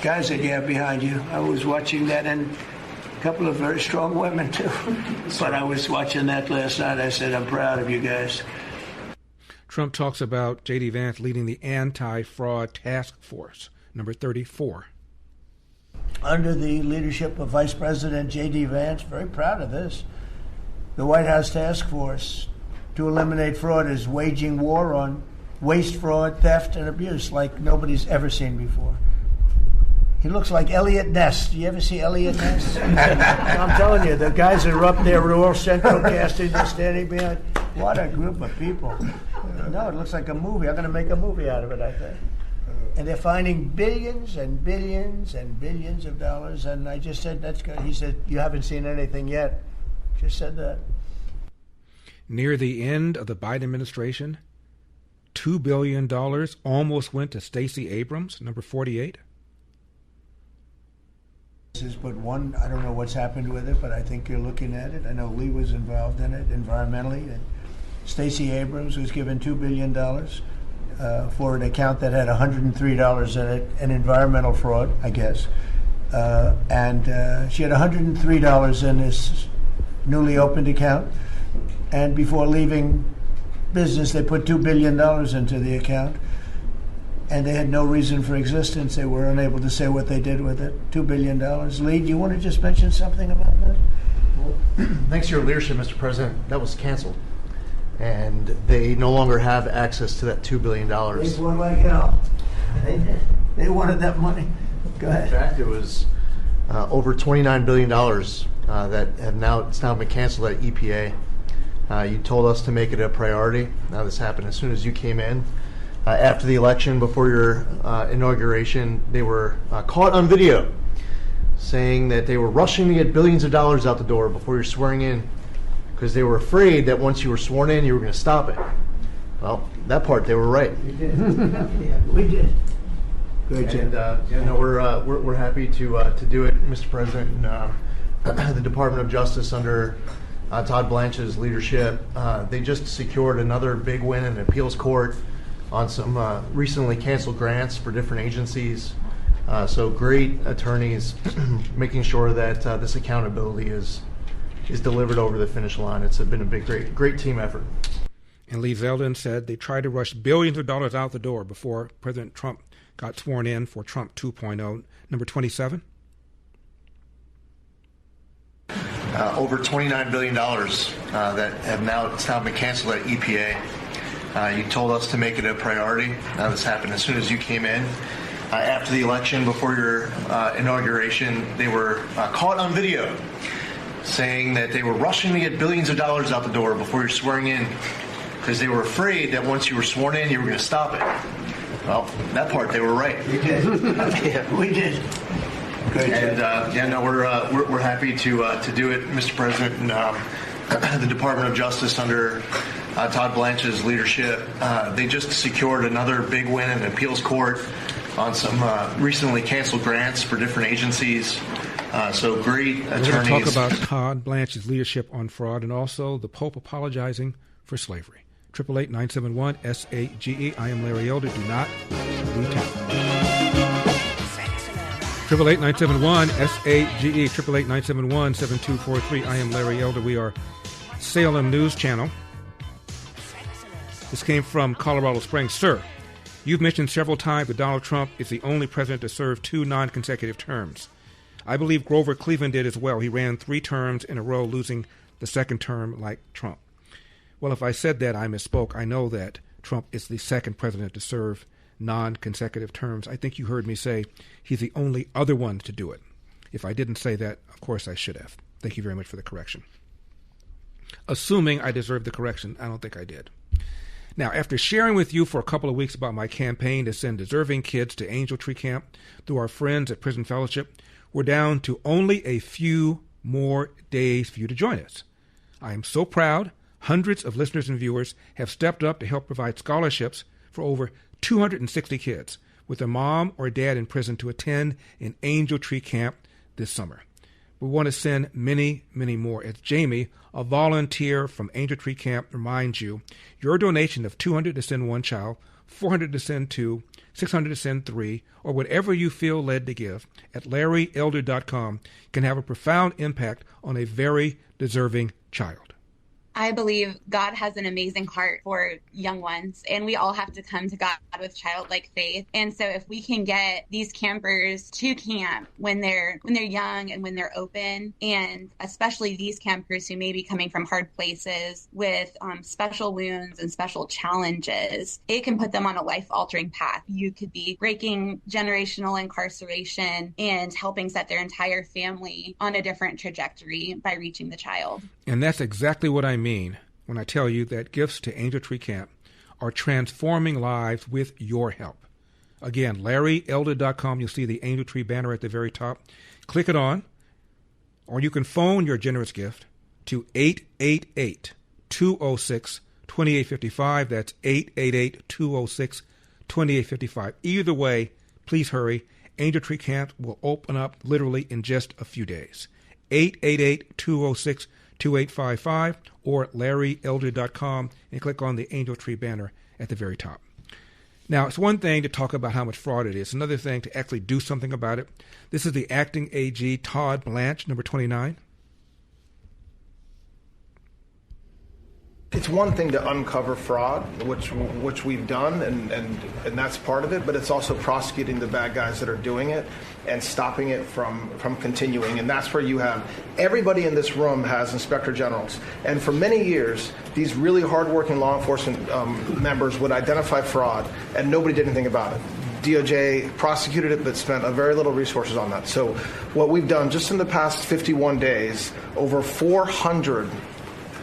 Speaker 10: guys that you have behind you. I was watching that, and a couple of very strong women, too. But I was watching that last night. I said, I'm proud of you guys.
Speaker 3: Trump talks about J.D. Vance leading the anti-fraud task force, number 34.
Speaker 10: Under the leadership of Vice President J.D. Vance, very proud of this. The White House task force to eliminate fraud is waging war on waste, fraud, theft, and abuse like nobody's ever seen before. He looks like Elliot Ness. Do you ever see Elliot Ness? I'm telling you, the guys that are up there with all central casting, they're standing behind. What a group of people. No, it looks like a movie. I'm going to make a movie out of it, I think. And they're finding billions and billions and billions of dollars. And I just said, that's good. He said, you haven't seen anything yet. Just said that.
Speaker 3: Near the end of the Biden administration, $2 billion almost went to Stacey Abrams, number 48.
Speaker 10: This is but one. I don't know what's happened with it, but I think you're looking at it. I know Lee was involved in it environmentally. And Stacey Abrams was given $2 billion for an account that had $103 in it, an environmental fraud, I guess. And she had $103 in this newly opened account. And before leaving business, they put $2 billion into the account. And they had no reason for existence. They were unable to say what they did with it. $2 billion. Lee, do you want to just mention something about that?
Speaker 1: Well, thanks to your leadership, Mr. President, that was canceled. And they no longer have access to that $2 billion.
Speaker 10: They won like hell. They wanted that money. Go ahead.
Speaker 1: In fact, it was over $29 billion that it's now been canceled at EPA. You told us to make it a priority. Now this happened as soon as you came in. After the election, before your inauguration, they were caught on video saying that they were rushing to get billions of dollars out the door before you're swearing in because they were afraid that once you were sworn in, you were going to stop it. Well, that part, they were right.
Speaker 10: We did. Yeah, we did. Good job.
Speaker 1: And we're happy to do it, Mr. President. And, the Department of Justice under Todd Blanche's leadership, they just secured another big win in the appeals court on some recently canceled grants for different agencies. So great attorneys making sure that this accountability is delivered over the finish line. It's been a great team effort.
Speaker 3: And Lee Zeldin said they tried to rush billions of dollars out the door before President Trump got sworn in for Trump 2.0. Number 27.
Speaker 1: Over $29 billion that have now been canceled at EPA. You told us to make it a priority. This happened as soon as you came in. After the election, before your inauguration, they were caught on video saying that they were rushing to get billions of dollars out the door before you're swearing in because they were afraid that once you were sworn in, you were going to stop it. Well, that part, they were right.
Speaker 10: We did. Yeah, we did.
Speaker 1: And we're happy to do it, Mr. President. And the Department of Justice under Todd Blanche's leadership, they just secured another big win in the appeals court on some recently canceled grants for different agencies. So great attorneys.
Speaker 3: We're going to talk about Todd Blanche's leadership on fraud and also the Pope apologizing for slavery. 888-971-SAGE. I am Larry Elder. Do not retap. 888-971-SAGE. 888-971-7243. I am Larry Elder. We are Salem News Channel. This came from Colorado Springs. Sir, you've mentioned several times that Donald Trump is the only president to serve 2 non-consecutive terms. I believe Grover Cleveland did as well. He ran 3 terms in a row, losing the second term like Trump. Well, if I said that, I misspoke. I know that Trump is the second president to serve non-consecutive terms. I think you heard me say he's the only other one to do it. If I didn't say that, of course I should have. Thank you very much for the correction. Assuming I deserved the correction, I don't think I did. Now, after sharing with you for a couple of weeks about my campaign to send deserving kids to Angel Tree Camp through our friends at Prison Fellowship, we're down to only a few more days for you to join us. I am so proud. Hundreds of listeners and viewers have stepped up to help provide scholarships for over 260 kids with a mom or dad in prison to attend an Angel Tree Camp this summer. We want to send many, many more. As Jamie, a volunteer from Angel Tree Camp, reminds you, your donation of $200 to send 1 child, $400 to send 2, $600 to send 3, or whatever you feel led to give at LarryElder.com can have a profound impact on a very deserving child.
Speaker 2: I believe God has an amazing heart for young ones, and we all have to come to God with childlike faith. And so if we can get these campers to camp when they're young and when they're open, and especially these campers who may be coming from hard places with special wounds and special challenges, it can put them on a life-altering path. You could be breaking generational incarceration and helping set their entire family on a different trajectory by reaching the child.
Speaker 3: And that's exactly what I mean when I tell you that gifts to Angel Tree Camp are transforming lives with your help. Again, LarryElder.com. You'll see the Angel Tree banner at the very top. Click it on, or you can phone your generous gift to 888-206-2855. That's 888-206-2855. Either way, please hurry. Angel Tree Camp will open up literally in just a few days. 888-206-2855 or LarryElder.com and click on the Angel Tree banner at the very top. Now, it's one thing to talk about how much fraud it is. Another thing to actually do something about it. This is the acting AG, Todd Blanche, number 29.
Speaker 15: It's one thing to uncover fraud, which we've done, and that's part of it, but it's also prosecuting the bad guys that are doing it and stopping it from continuing. And that's where you have everybody in this room has inspector generals. And for many years, these really hardworking law enforcement members would identify fraud, and nobody did anything about it. DOJ prosecuted it, but spent a very little resources on that. So what we've done just in the past 51 days, over 400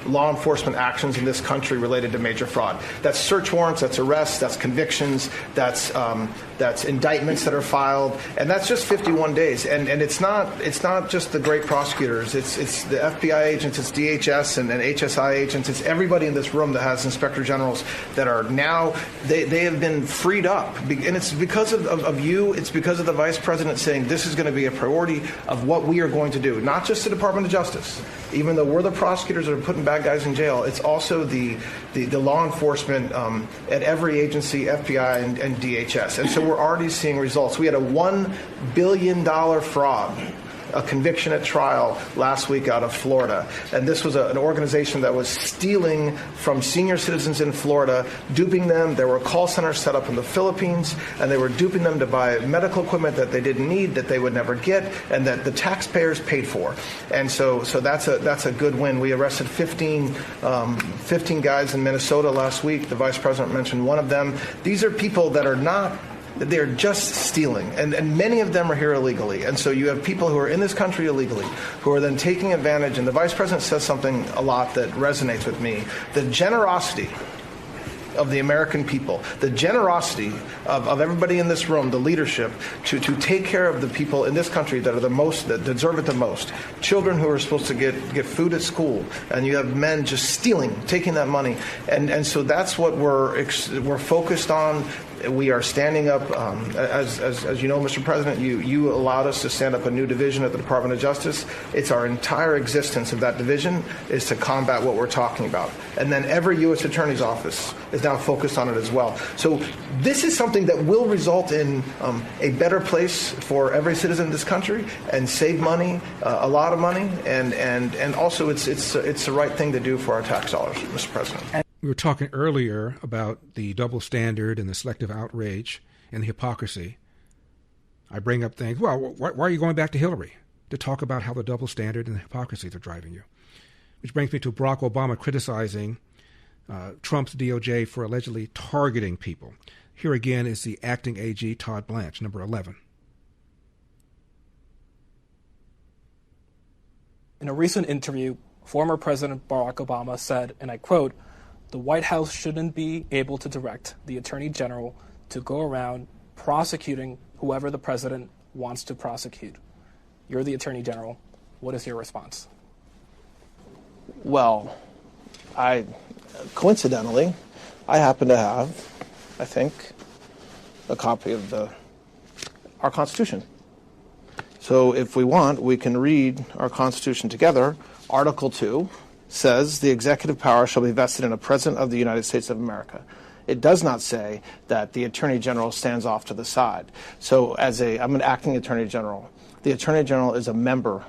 Speaker 15: law enforcement actions in this country related to major fraud. That's search warrants, that's arrests, that's convictions, that's indictments that are filed, and that's just 51 days. And it's not just the great prosecutors. It's the FBI agents, it's DHS and HSI agents. It's everybody in this room that has inspector generals that are now they have been freed up, and it's because of you. It's because of the vice president saying this is going to be a priority of what we are going to do. Not just the Department of Justice, even though we're the prosecutors that are putting bad guys in jail. It's also the law enforcement at every agency, FBI and DHS. And so we're already seeing results. We had a $1 billion fraud a conviction at trial last week out of Florida. And this was an organization that was stealing from senior citizens in Florida, duping them. There were call centers set up in the Philippines, and they were duping them to buy medical equipment that they didn't need, that they would never get, and that the taxpayers paid for. And so that's a good win. We arrested 15 guys in Minnesota last week. The vice president mentioned one of them. These are people that are not, they're just stealing, and many of them are here illegally. And so you have people who are in this country illegally who are then taking advantage, and the vice president says something a lot that resonates with me. The generosity of the American people, the generosity of everybody in this room, the leadership, to take care of the people in this country that are the most, that deserve it the most. Children who are supposed to get food at school, and you have men just stealing, taking that money. And so that's what we're focused on. We are standing up, as you know, Mr. President, you allowed us to stand up a new division at the Department of Justice. It's our entire existence of that division is to combat what we're talking about. And then every U.S. Attorney's Office is now focused on it as well. So this is something that will result in a better place for every citizen in this country and save money, a lot of money, and also it's the right thing to do for our tax dollars, Mr. President.
Speaker 3: We were talking earlier about the double standard and the selective outrage and the hypocrisy. I bring up things, well, why are you going back to Hillary to talk about how the double standard and the hypocrisy are driving you? Which brings me to Barack Obama criticizing Trump's DOJ for allegedly targeting people. Here again is the acting AG, Todd Blanche, number 11.
Speaker 6: In a recent interview, former President Barack Obama said, and I quote, "The White House shouldn't be able to direct the Attorney General to go around prosecuting whoever the president wants to prosecute." You're the Attorney General. What is your response?
Speaker 15: Well, coincidentally, I happen to have, I think, a copy of our Constitution. So if we want, we can read our Constitution together. Article 2 says the executive power shall be vested in a President of the United States of America. It does not say that the Attorney General stands off to the side. So I'm an acting Attorney General. The Attorney General is a member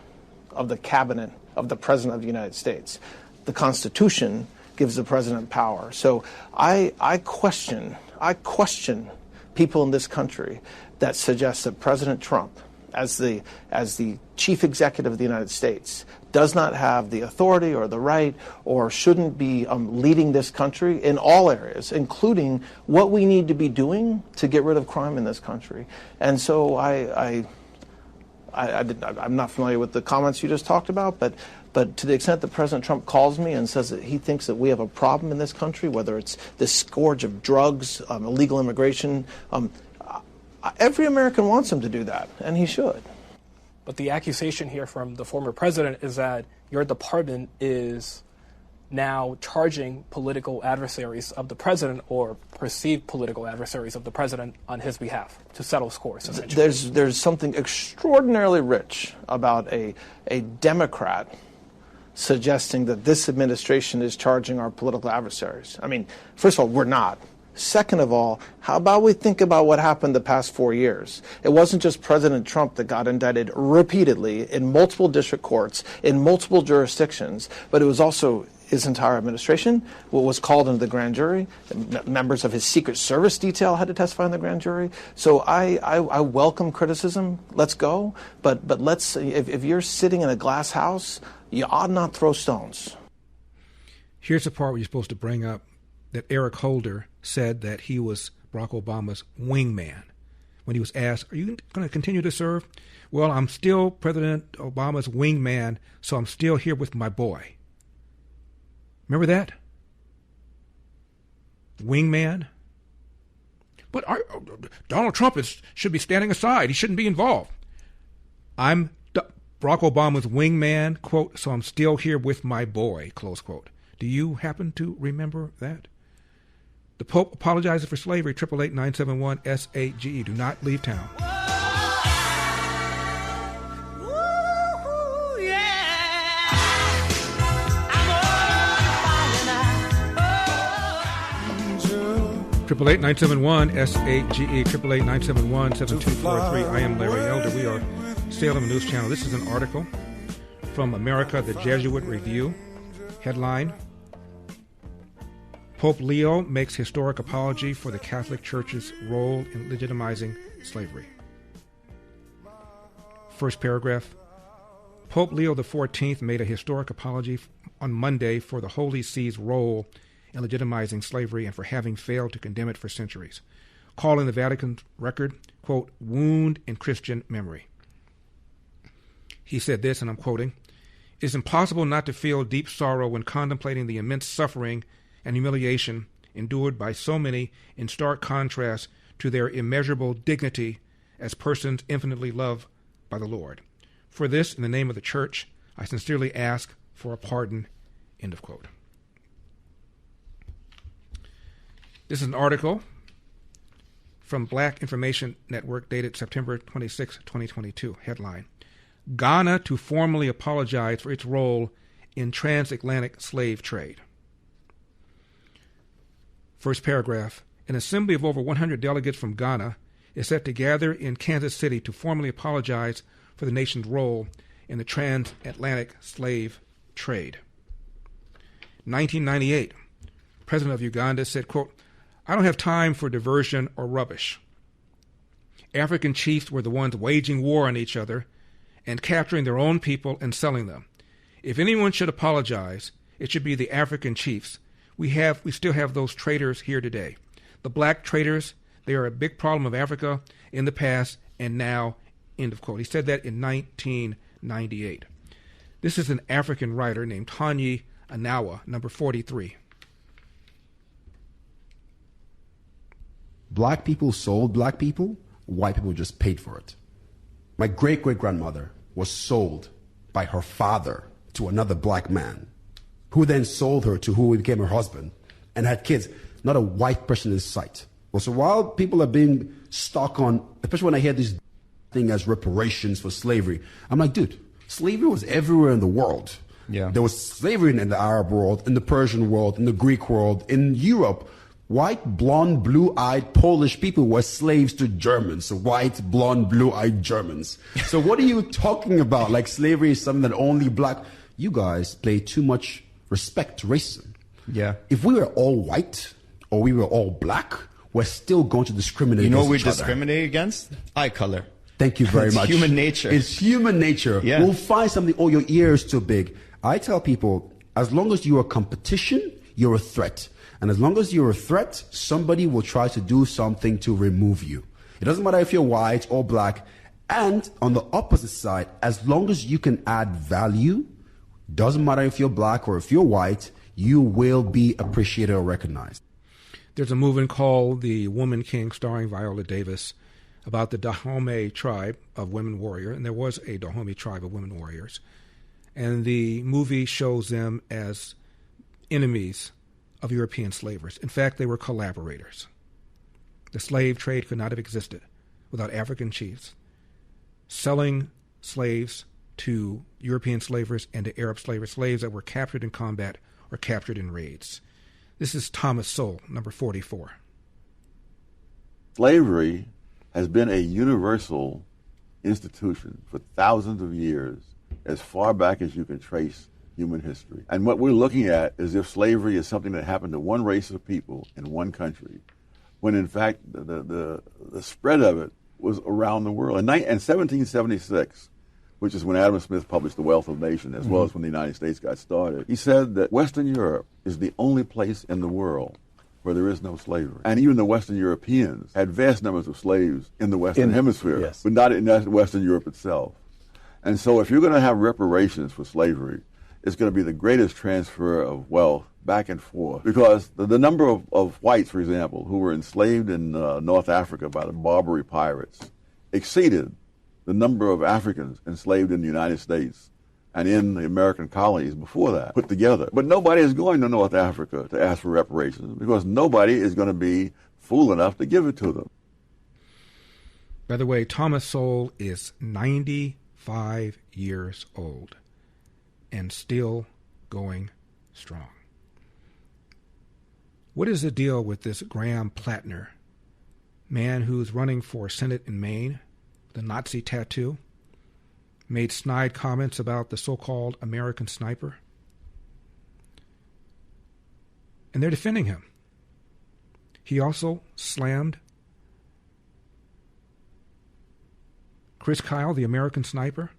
Speaker 15: of the cabinet of the President of the United States. The Constitution gives the President power. So I question people in this country that suggest that President Trump, as the chief executive of the United States, does not have the authority or the right or shouldn't be leading this country in all areas, including what we need to be doing to get rid of crime in this country. And so I'm not familiar with the comments you just talked about, but to the extent that President Trump calls me and says that he thinks that we have a problem in this country, whether it's this scourge of drugs, illegal immigration, every American wants him to do that, and he should.
Speaker 6: But the accusation here from the former president is that your department is now charging political adversaries of the president or perceived political adversaries of the president on his behalf to settle scores, essentially.
Speaker 15: There's something extraordinarily rich about a Democrat suggesting that this administration is charging our political adversaries. I mean, first of all, we're not. Second of all, how about we think about what happened the past 4 years? It wasn't just President Trump that got indicted repeatedly in multiple district courts, in multiple jurisdictions, but it was also his entire administration, what was called into the grand jury. Members of his Secret Service detail had to testify in the grand jury. So I welcome criticism. Let's go. But let's, if you're sitting in a glass house, you ought not throw stones.
Speaker 3: Here's the part where you're supposed to bring up that Eric Holder said that he was Barack Obama's wingman. When he was asked, are you going to continue to serve? Well, I'm still President Obama's wingman, so I'm still here with my boy. Remember that? Wingman? But Donald Trump should be standing aside. He shouldn't be involved. I'm Barack Obama's wingman, quote, so I'm still here with my boy, close quote. Do you happen to remember that? The Pope apologizes for slavery, 888-971-SAGE. Do not leave town. Triple 8-971-SAGE, 888-971-7243. I am Larry Elder. We are Salem News Channel. This is an article from America, the Jesuit Review. Headline: Pope Leo makes historic apology for the Catholic Church's role in legitimizing slavery. First paragraph: Pope Leo XIV made a historic apology on Monday for the Holy See's role in legitimizing slavery and for having failed to condemn it for centuries, calling the Vatican record, quote, wound in Christian memory. He said this, and I'm quoting, "It's impossible not to feel deep sorrow when contemplating the immense suffering and humiliation endured by so many in stark contrast to their immeasurable dignity as persons infinitely loved by the Lord. For this, in the name of the Church, I sincerely ask for a pardon," end of quote. This is an article from Black Information Network dated September 26, 2022. Headline: Ghana to formally apologize for its role in transatlantic slave trade. First paragraph: An assembly of over 100 delegates from Ghana is set to gather in Kansas City to formally apologize for the nation's role in the transatlantic slave trade. 1998, President of Uganda said, quote, "I don't have time for diversion or rubbish. African chiefs were the ones waging war on each other and capturing their own people and selling them. If anyone should apologize, it should be the African chiefs. We still have those traitors here today. The black traitors, they are a big problem of Africa in the past and now," end of quote. He said that in 1998. This is an African writer named Tanyi Anawa, number 43.
Speaker 7: Black people sold black people, white people just paid for it. My great-great-grandmother was sold by her father to another black man, who then sold her to who became her husband and had kids, not a white person in sight. Well, so while people are being stuck on, especially when I hear this thing as reparations for slavery, I'm like, dude, slavery was everywhere in the world. Yeah. There was slavery in the Arab world, in the Persian world, in the Greek world, in Europe. White, blonde, blue-eyed Polish people were slaves to Germans. White, blonde, blue-eyed Germans. So what are you talking about? Like slavery is something that only black... You guys play too much respect to racism. Yeah. If we were all white or we were all black, we're still going to discriminate against each other.
Speaker 8: You know what we discriminate against? Eye color.
Speaker 7: Thank you very much.
Speaker 8: It's human nature.
Speaker 7: It's human nature. Yeah. We'll find something, oh, your ear is too big. I tell people, as long as you're a competition, you're a threat. And as long as you're a threat, somebody will try to do something to remove you. It doesn't matter if you're white or black. And on the opposite side, as long as you can add value, doesn't matter if you're black or if you're white, you will be appreciated or recognized.
Speaker 3: There's a movie called The Woman King, starring Viola Davis, about the Dahomey tribe of women warriors. And there was a Dahomey tribe of women warriors. And the movie shows them as enemies of European slavers. In fact, they were collaborators. The slave trade could not have existed without African chiefs selling slaves to European slavers and to Arab slavers, slaves that were captured in combat or captured in raids. This is Thomas Sowell, number 44.
Speaker 23: Slavery has been a universal institution for thousands of years, as far back as you can trace human history. And what we're looking at is if slavery is something that happened to one race of people in one country, when in fact the spread of it was around the world. In 1776, which is when Adam Smith published The Wealth of Nations, as well as when the United States got started, he said that Western Europe is the only place in the world where there is no slavery. And even the Western Europeans had vast numbers of slaves in the Western Hemisphere, yes, but not in Western Europe itself. And so if you're going to have reparations for slavery, it's going to be the greatest transfer of wealth back and forth. Because the number of whites, for example, who were enslaved in North Africa by the Barbary pirates exceeded the number of Africans enslaved in the United States and in the American colonies before that put together. But nobody is going to North Africa to ask for reparations because nobody is going to be fool enough to give it to them.
Speaker 3: By the way, Thomas Sowell is 95 years old and still going strong. What is the deal with this Graham Plattner, man who's running for Senate in Maine, the Nazi tattoo? made snide comments about the so-called American sniper. And they're defending him. He also slammed Chris Kyle, the American sniper.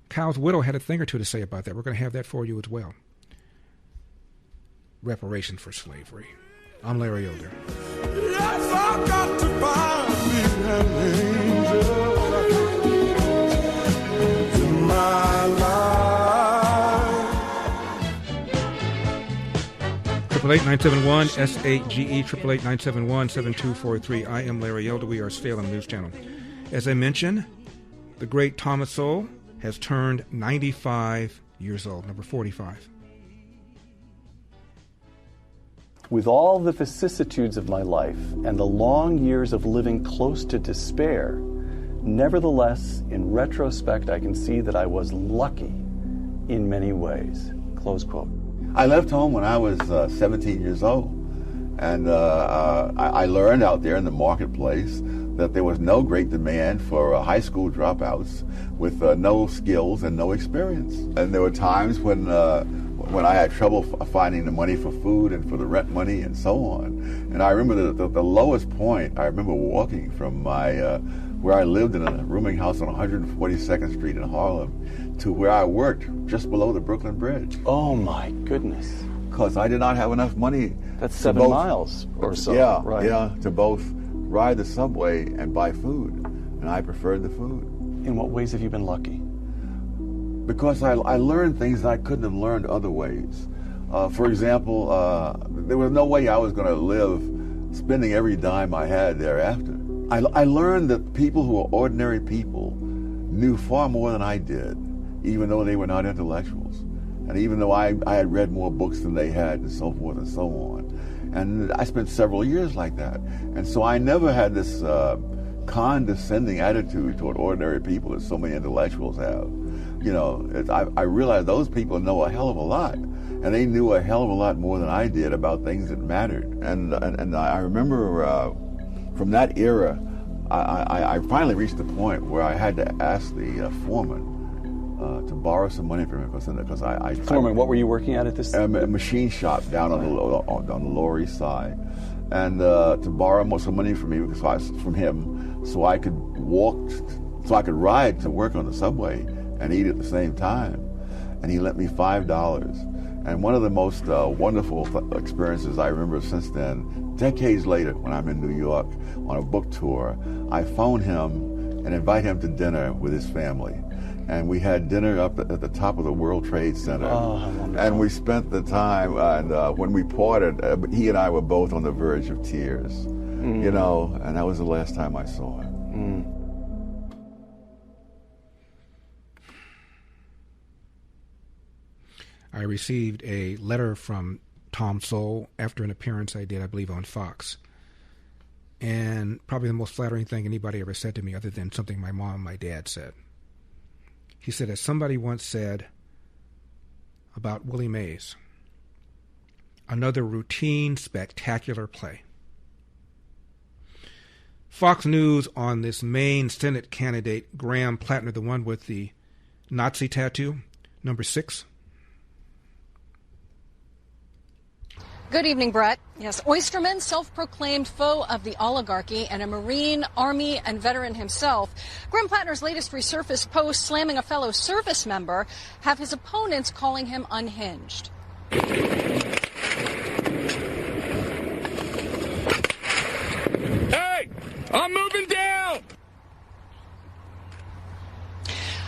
Speaker 3: Kyle's widow had a thing or two to say about that. We're going to have that for you as well. Reparation for slavery. I'm Larry Elder.
Speaker 5: Yes, I've got to find me an angel in my life.
Speaker 3: 888-971-SAGE, 888-971-7243. I am Larry Elder. We are Salem News Channel. As I mentioned, the great Thomas Sowell has turned 95 years old, number 45.
Speaker 9: With all the vicissitudes of my life and the long years of living close to despair, nevertheless, in retrospect, I can see that I was lucky in many ways. Close quote.
Speaker 23: I left home when I was 17 years old, and I learned out there in the marketplace that there was no great demand for high school dropouts with no skills and no experience. And there were times when I had trouble finding the money for food and for the rent money and so on. And I remember the lowest point, I remember walking from my where I lived in a rooming house on 142nd Street in Harlem to where I worked just below the Brooklyn Bridge.
Speaker 9: Oh my goodness.
Speaker 23: Because I did not have enough money.
Speaker 9: That's 7 miles or so.
Speaker 23: Yeah,
Speaker 9: right.
Speaker 23: Yeah, to both ride the subway and buy food. And I preferred the food.
Speaker 9: In what ways have you been lucky?
Speaker 23: Because I learned things I couldn't have learned other ways. For example, there was no way I was going to live spending every dime I had thereafter. I learned that people who were ordinary people knew far more than I did, even though they were not intellectuals. And even though I had read more books than they had and so forth and so on. And I spent several years like that. And so I never had this condescending attitude toward ordinary people that so many intellectuals have. You know, I realized those people know a hell of a lot, and they knew a hell of a lot more than I did about things that mattered. And I remember from that era, I finally reached the point where I had to ask the foreman to borrow some money from him because I
Speaker 9: Foreman, what were you working at this time?
Speaker 23: A machine shop down on the Lower East Side, and to borrow some money from me from him, so I could ride to work on the subway and eat at the same time. And he lent me $5. And one of the most wonderful experiences I remember since then, decades later when I'm in New York on a book tour, I phone him and invite him to dinner with his family. And we had dinner up at the top of the World Trade Center.
Speaker 9: Oh, how wonderful.
Speaker 23: And we spent the time, and when we parted, he and I were both on the verge of tears, you know, and that was the last time I saw him.
Speaker 3: I received a letter from Tom Sowell after an appearance I did, I believe, on Fox. And probably the most flattering thing anybody ever said to me, other than something my mom and my dad said. He said, as somebody once said about Willie Mays, another routine, spectacular play. Fox News on this Maine Senate candidate, Graham Plattner, the one with the Nazi tattoo, number 6.
Speaker 12: Good evening, Brett. Yes, Oysterman, self-proclaimed foe of the oligarchy and a Marine, Army, and veteran himself. Graham Plattner's latest resurfaced post slamming a fellow service member have his opponents calling him unhinged.
Speaker 5: Hey, I'm moving down!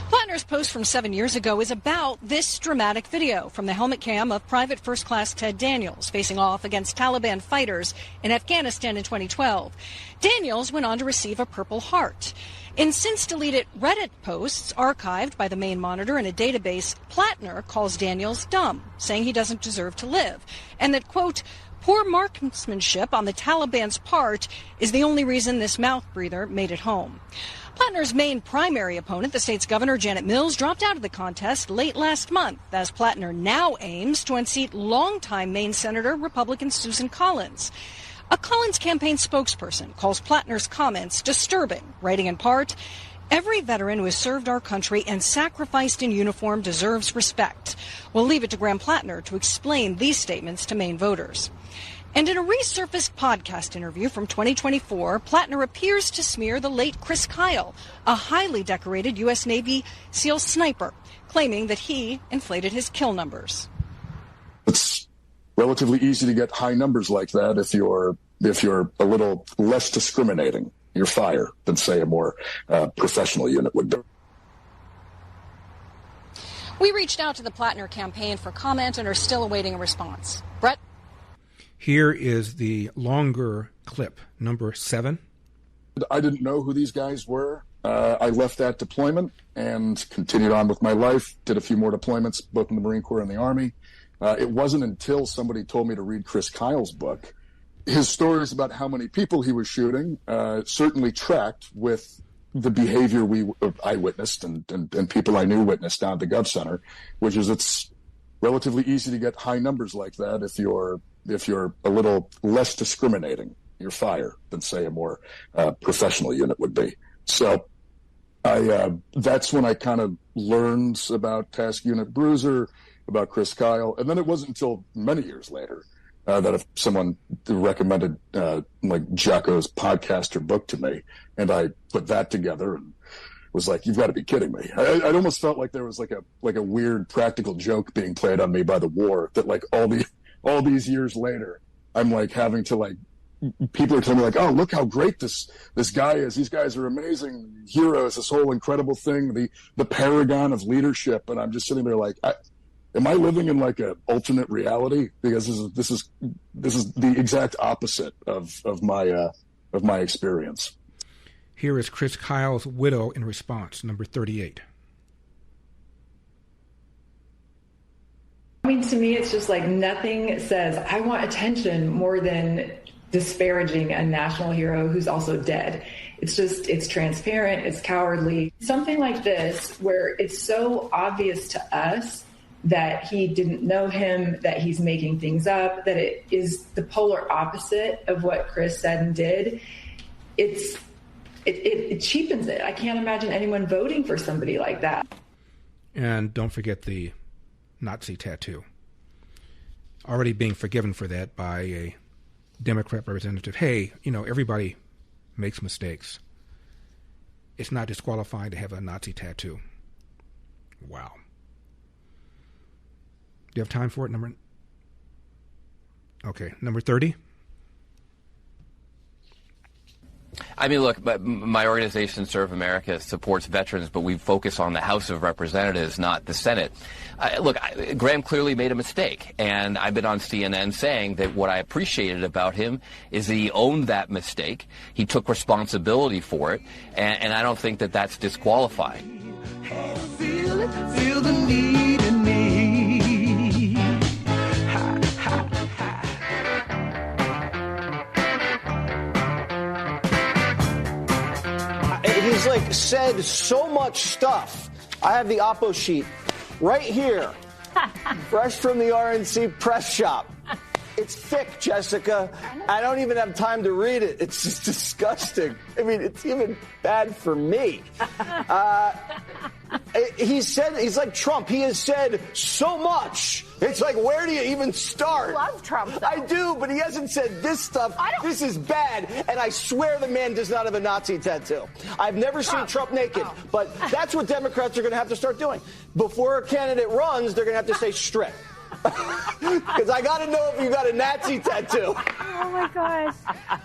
Speaker 12: Plattner's post from 7 years ago is about this dramatic video from the helmet cam of Private First Class Ted Daniels facing off against Taliban fighters in Afghanistan in 2012. Daniels went on to receive a Purple Heart. In since-deleted Reddit posts archived by the Maine Monitor in a database, Plattner calls Daniels dumb, saying he doesn't deserve to live, and that, quote, poor marksmanship on the Taliban's part is the only reason this mouth breather made it home. Plattner's main primary opponent, the state's governor, Janet Mills, dropped out of the contest late last month, as Plattner now aims to unseat longtime Maine Senator Republican Susan Collins. A Collins campaign spokesperson calls Plattner's comments disturbing, writing in part, Every veteran who has served our country and sacrificed in uniform deserves respect. We'll leave it to Graham Plattner to explain these statements to Maine voters. And in a resurfaced podcast interview from 2024, Plattner appears to smear the late Chris Kyle, a highly decorated U.S. Navy SEAL sniper, claiming that he inflated his kill numbers.
Speaker 11: It's relatively easy to get high numbers like that if you're a little less discriminating. You're fire than, say, a more professional unit would be.
Speaker 12: We reached out to the Plattner campaign for comment and are still awaiting a response. Brett?
Speaker 3: Here is the longer clip, number 7.
Speaker 11: I didn't know who these guys were. I left that deployment and continued on with my life, did a few more deployments, both in the Marine Corps and the Army. It wasn't until somebody told me to read Chris Kyle's book. His stories about how many people he was shooting certainly tracked with the behavior I witnessed and people I knew witnessed down at the Gov Center, which is it's relatively easy to get high numbers like that if you're a little less discriminating. You're fire than, say, a more professional unit would be. So that's when I kind of learned about Task Unit Bruiser, about Chris Kyle, and then it wasn't until many years later that if someone recommended like Jocko's podcast or book to me, and I put that together and was like, "You've got to be kidding me!" I almost felt like there was like a weird practical joke being played on me by the war. That like all these years later, I'm like having to like people are telling me like, "Oh, look how great this guy is! These guys are amazing heroes! This whole incredible thing, the paragon of leadership," and I'm just sitting there like. Am I living in like an alternate reality? Because this is the exact opposite of my experience.
Speaker 3: Here is Chris Kyle's widow in response, number 38.
Speaker 13: I mean, to me, it's just like nothing says I want attention more than disparaging a national hero who's also dead. It's transparent, it's cowardly. Something like this, where it's so obvious to us that he didn't know him, that he's making things up, that it is the polar opposite of what Chris said and did. It cheapens it. I can't imagine anyone voting for somebody like that.
Speaker 3: And don't forget the Nazi tattoo. Already being forgiven for that by a Democrat representative. Hey, everybody makes mistakes. It's not disqualifying to have a Nazi tattoo. Wow. Do you have time for it? Number 30.
Speaker 18: I mean, look, but my organization, Serve America, supports veterans, but we focus on the House of Representatives, not the Senate. Graham clearly made a mistake, and I've been on CNN saying that what I appreciated about him is that he owned that mistake. He took responsibility for it, and I don't think that that's disqualifying.
Speaker 5: Feel the need in me.
Speaker 24: He's like said so much stuff. I have the oppo sheet right here, fresh from the RNC press shop. It's thick, Jessica. I don't even have time to read it. It's just disgusting. I mean, it's even bad for me. He's like Trump. He has said so much. It's like, where do you even start?
Speaker 25: I love Trump, though.
Speaker 24: I do, but he hasn't said this stuff. This is bad, and I swear the man does not have a Nazi tattoo. I've never seen Trump naked, but that's what Democrats are going to have to start doing. Before a candidate runs, they're going to have to say strip. Because I got to know if you got a Nazi tattoo.
Speaker 25: Oh, my gosh.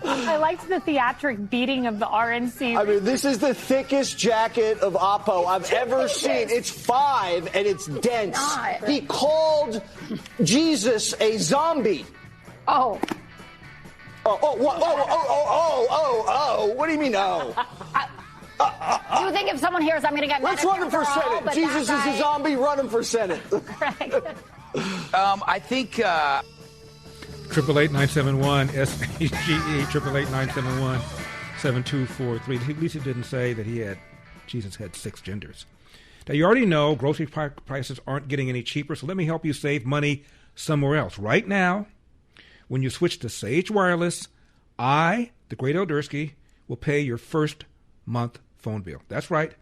Speaker 25: I liked the theatric beating of the RNC.
Speaker 24: I mean, this is the thickest jacket of Oppo I've ever seen. It's 5, and it's dense. He called Jesus a zombie.
Speaker 25: Oh.
Speaker 24: What do you mean, oh?
Speaker 25: Do you think if someone hears I'm going to get
Speaker 24: let's run him for Senate. Jesus is a zombie, run him for Senate.
Speaker 18: I think
Speaker 3: 888-971 SHGE 888-971-7243. At least he didn't say that Jesus had 6 genders. Now you already know grocery prices aren't getting any cheaper, so let me help you save money somewhere else. Right now, when you switch to Sage Wireless, I, the Great Eldersky, will pay your first month phone bill. That's right,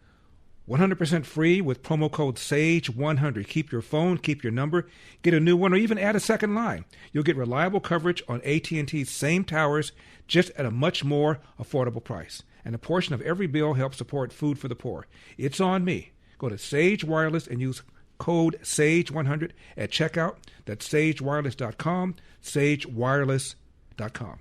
Speaker 3: 100% free with promo code SAGE100. Keep your phone, keep your number, get a new one, or even add a second line. You'll get reliable coverage on AT&T's same towers, just at a much more affordable price. And a portion of every bill helps support food for the poor. It's on me. Go to Sage Wireless and use code SAGE100 at checkout. That's sagewireless.com, sagewireless.com.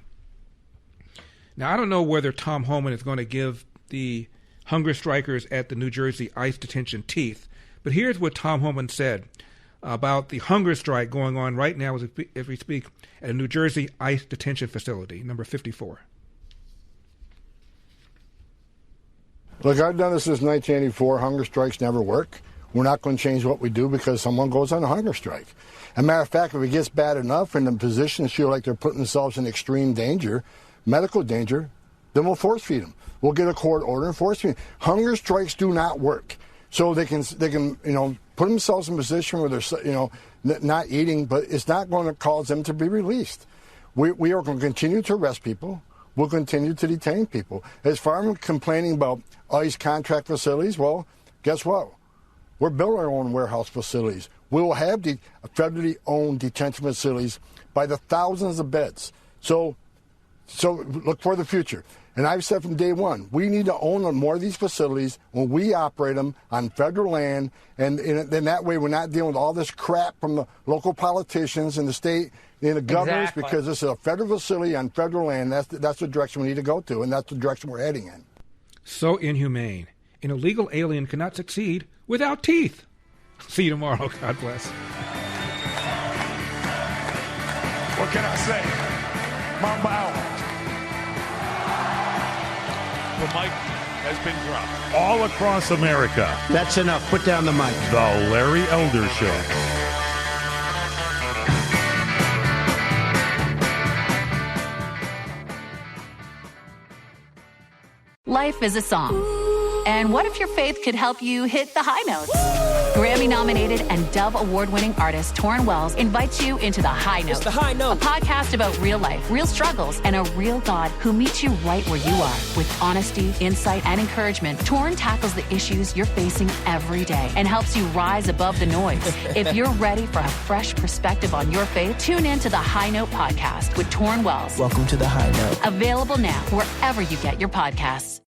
Speaker 3: Now, I don't know whether Tom Homan is going to give the hunger strikers at the New Jersey ICE detention teeth, but here's what Tom Homan said about the hunger strike going on right now as we speak at a New Jersey ICE detention facility, number 54.
Speaker 4: Look, I've done this since 1984. Hunger strikes never work. We're not going to change what we do because someone goes on a hunger strike. As a matter of fact, if it gets bad enough and the physicians feel like they're putting themselves in extreme danger, medical danger, then we'll force feed them. We'll get a court order and force feed them. Hunger strikes do not work. So they can put themselves in a position where they're not eating, but it's not going to cause them to be released. We are going to continue to arrest people. We'll continue to detain people. As far as complaining about ICE contract facilities, well, guess what? We're building our own warehouse facilities. We will have the federally owned detention facilities by the thousands of beds. So look for the future. And I've said from day one, we need to own more of these facilities when we operate them on federal land. And then that way we're not dealing with all this crap from the local politicians and the state and the governors, because this is a federal facility on federal land. That's the direction we need to go to, and that's the direction we're heading in.
Speaker 3: So inhumane. An illegal alien cannot succeed without teeth. See you tomorrow. God bless.
Speaker 14: What can I say? Mamba out. The mic has been dropped. All across America.
Speaker 10: That's enough. Put down the mic.
Speaker 14: The Larry Elder Show.
Speaker 16: Life is a song. And what if your faith could help you hit the high notes? Grammy-nominated and Dove Award-winning artist Torrin Wells invites you into The High Note.
Speaker 19: It's The High Note.
Speaker 16: A podcast about real life, real struggles, and a real God who meets you right where you are. With honesty, insight, and encouragement, Torrin tackles the issues you're facing every day and helps you rise above the noise. If you're ready for a fresh perspective on your faith, tune in to The High Note podcast with Torrin Wells.
Speaker 19: Welcome to The High Note.
Speaker 16: Available now wherever you get your podcasts.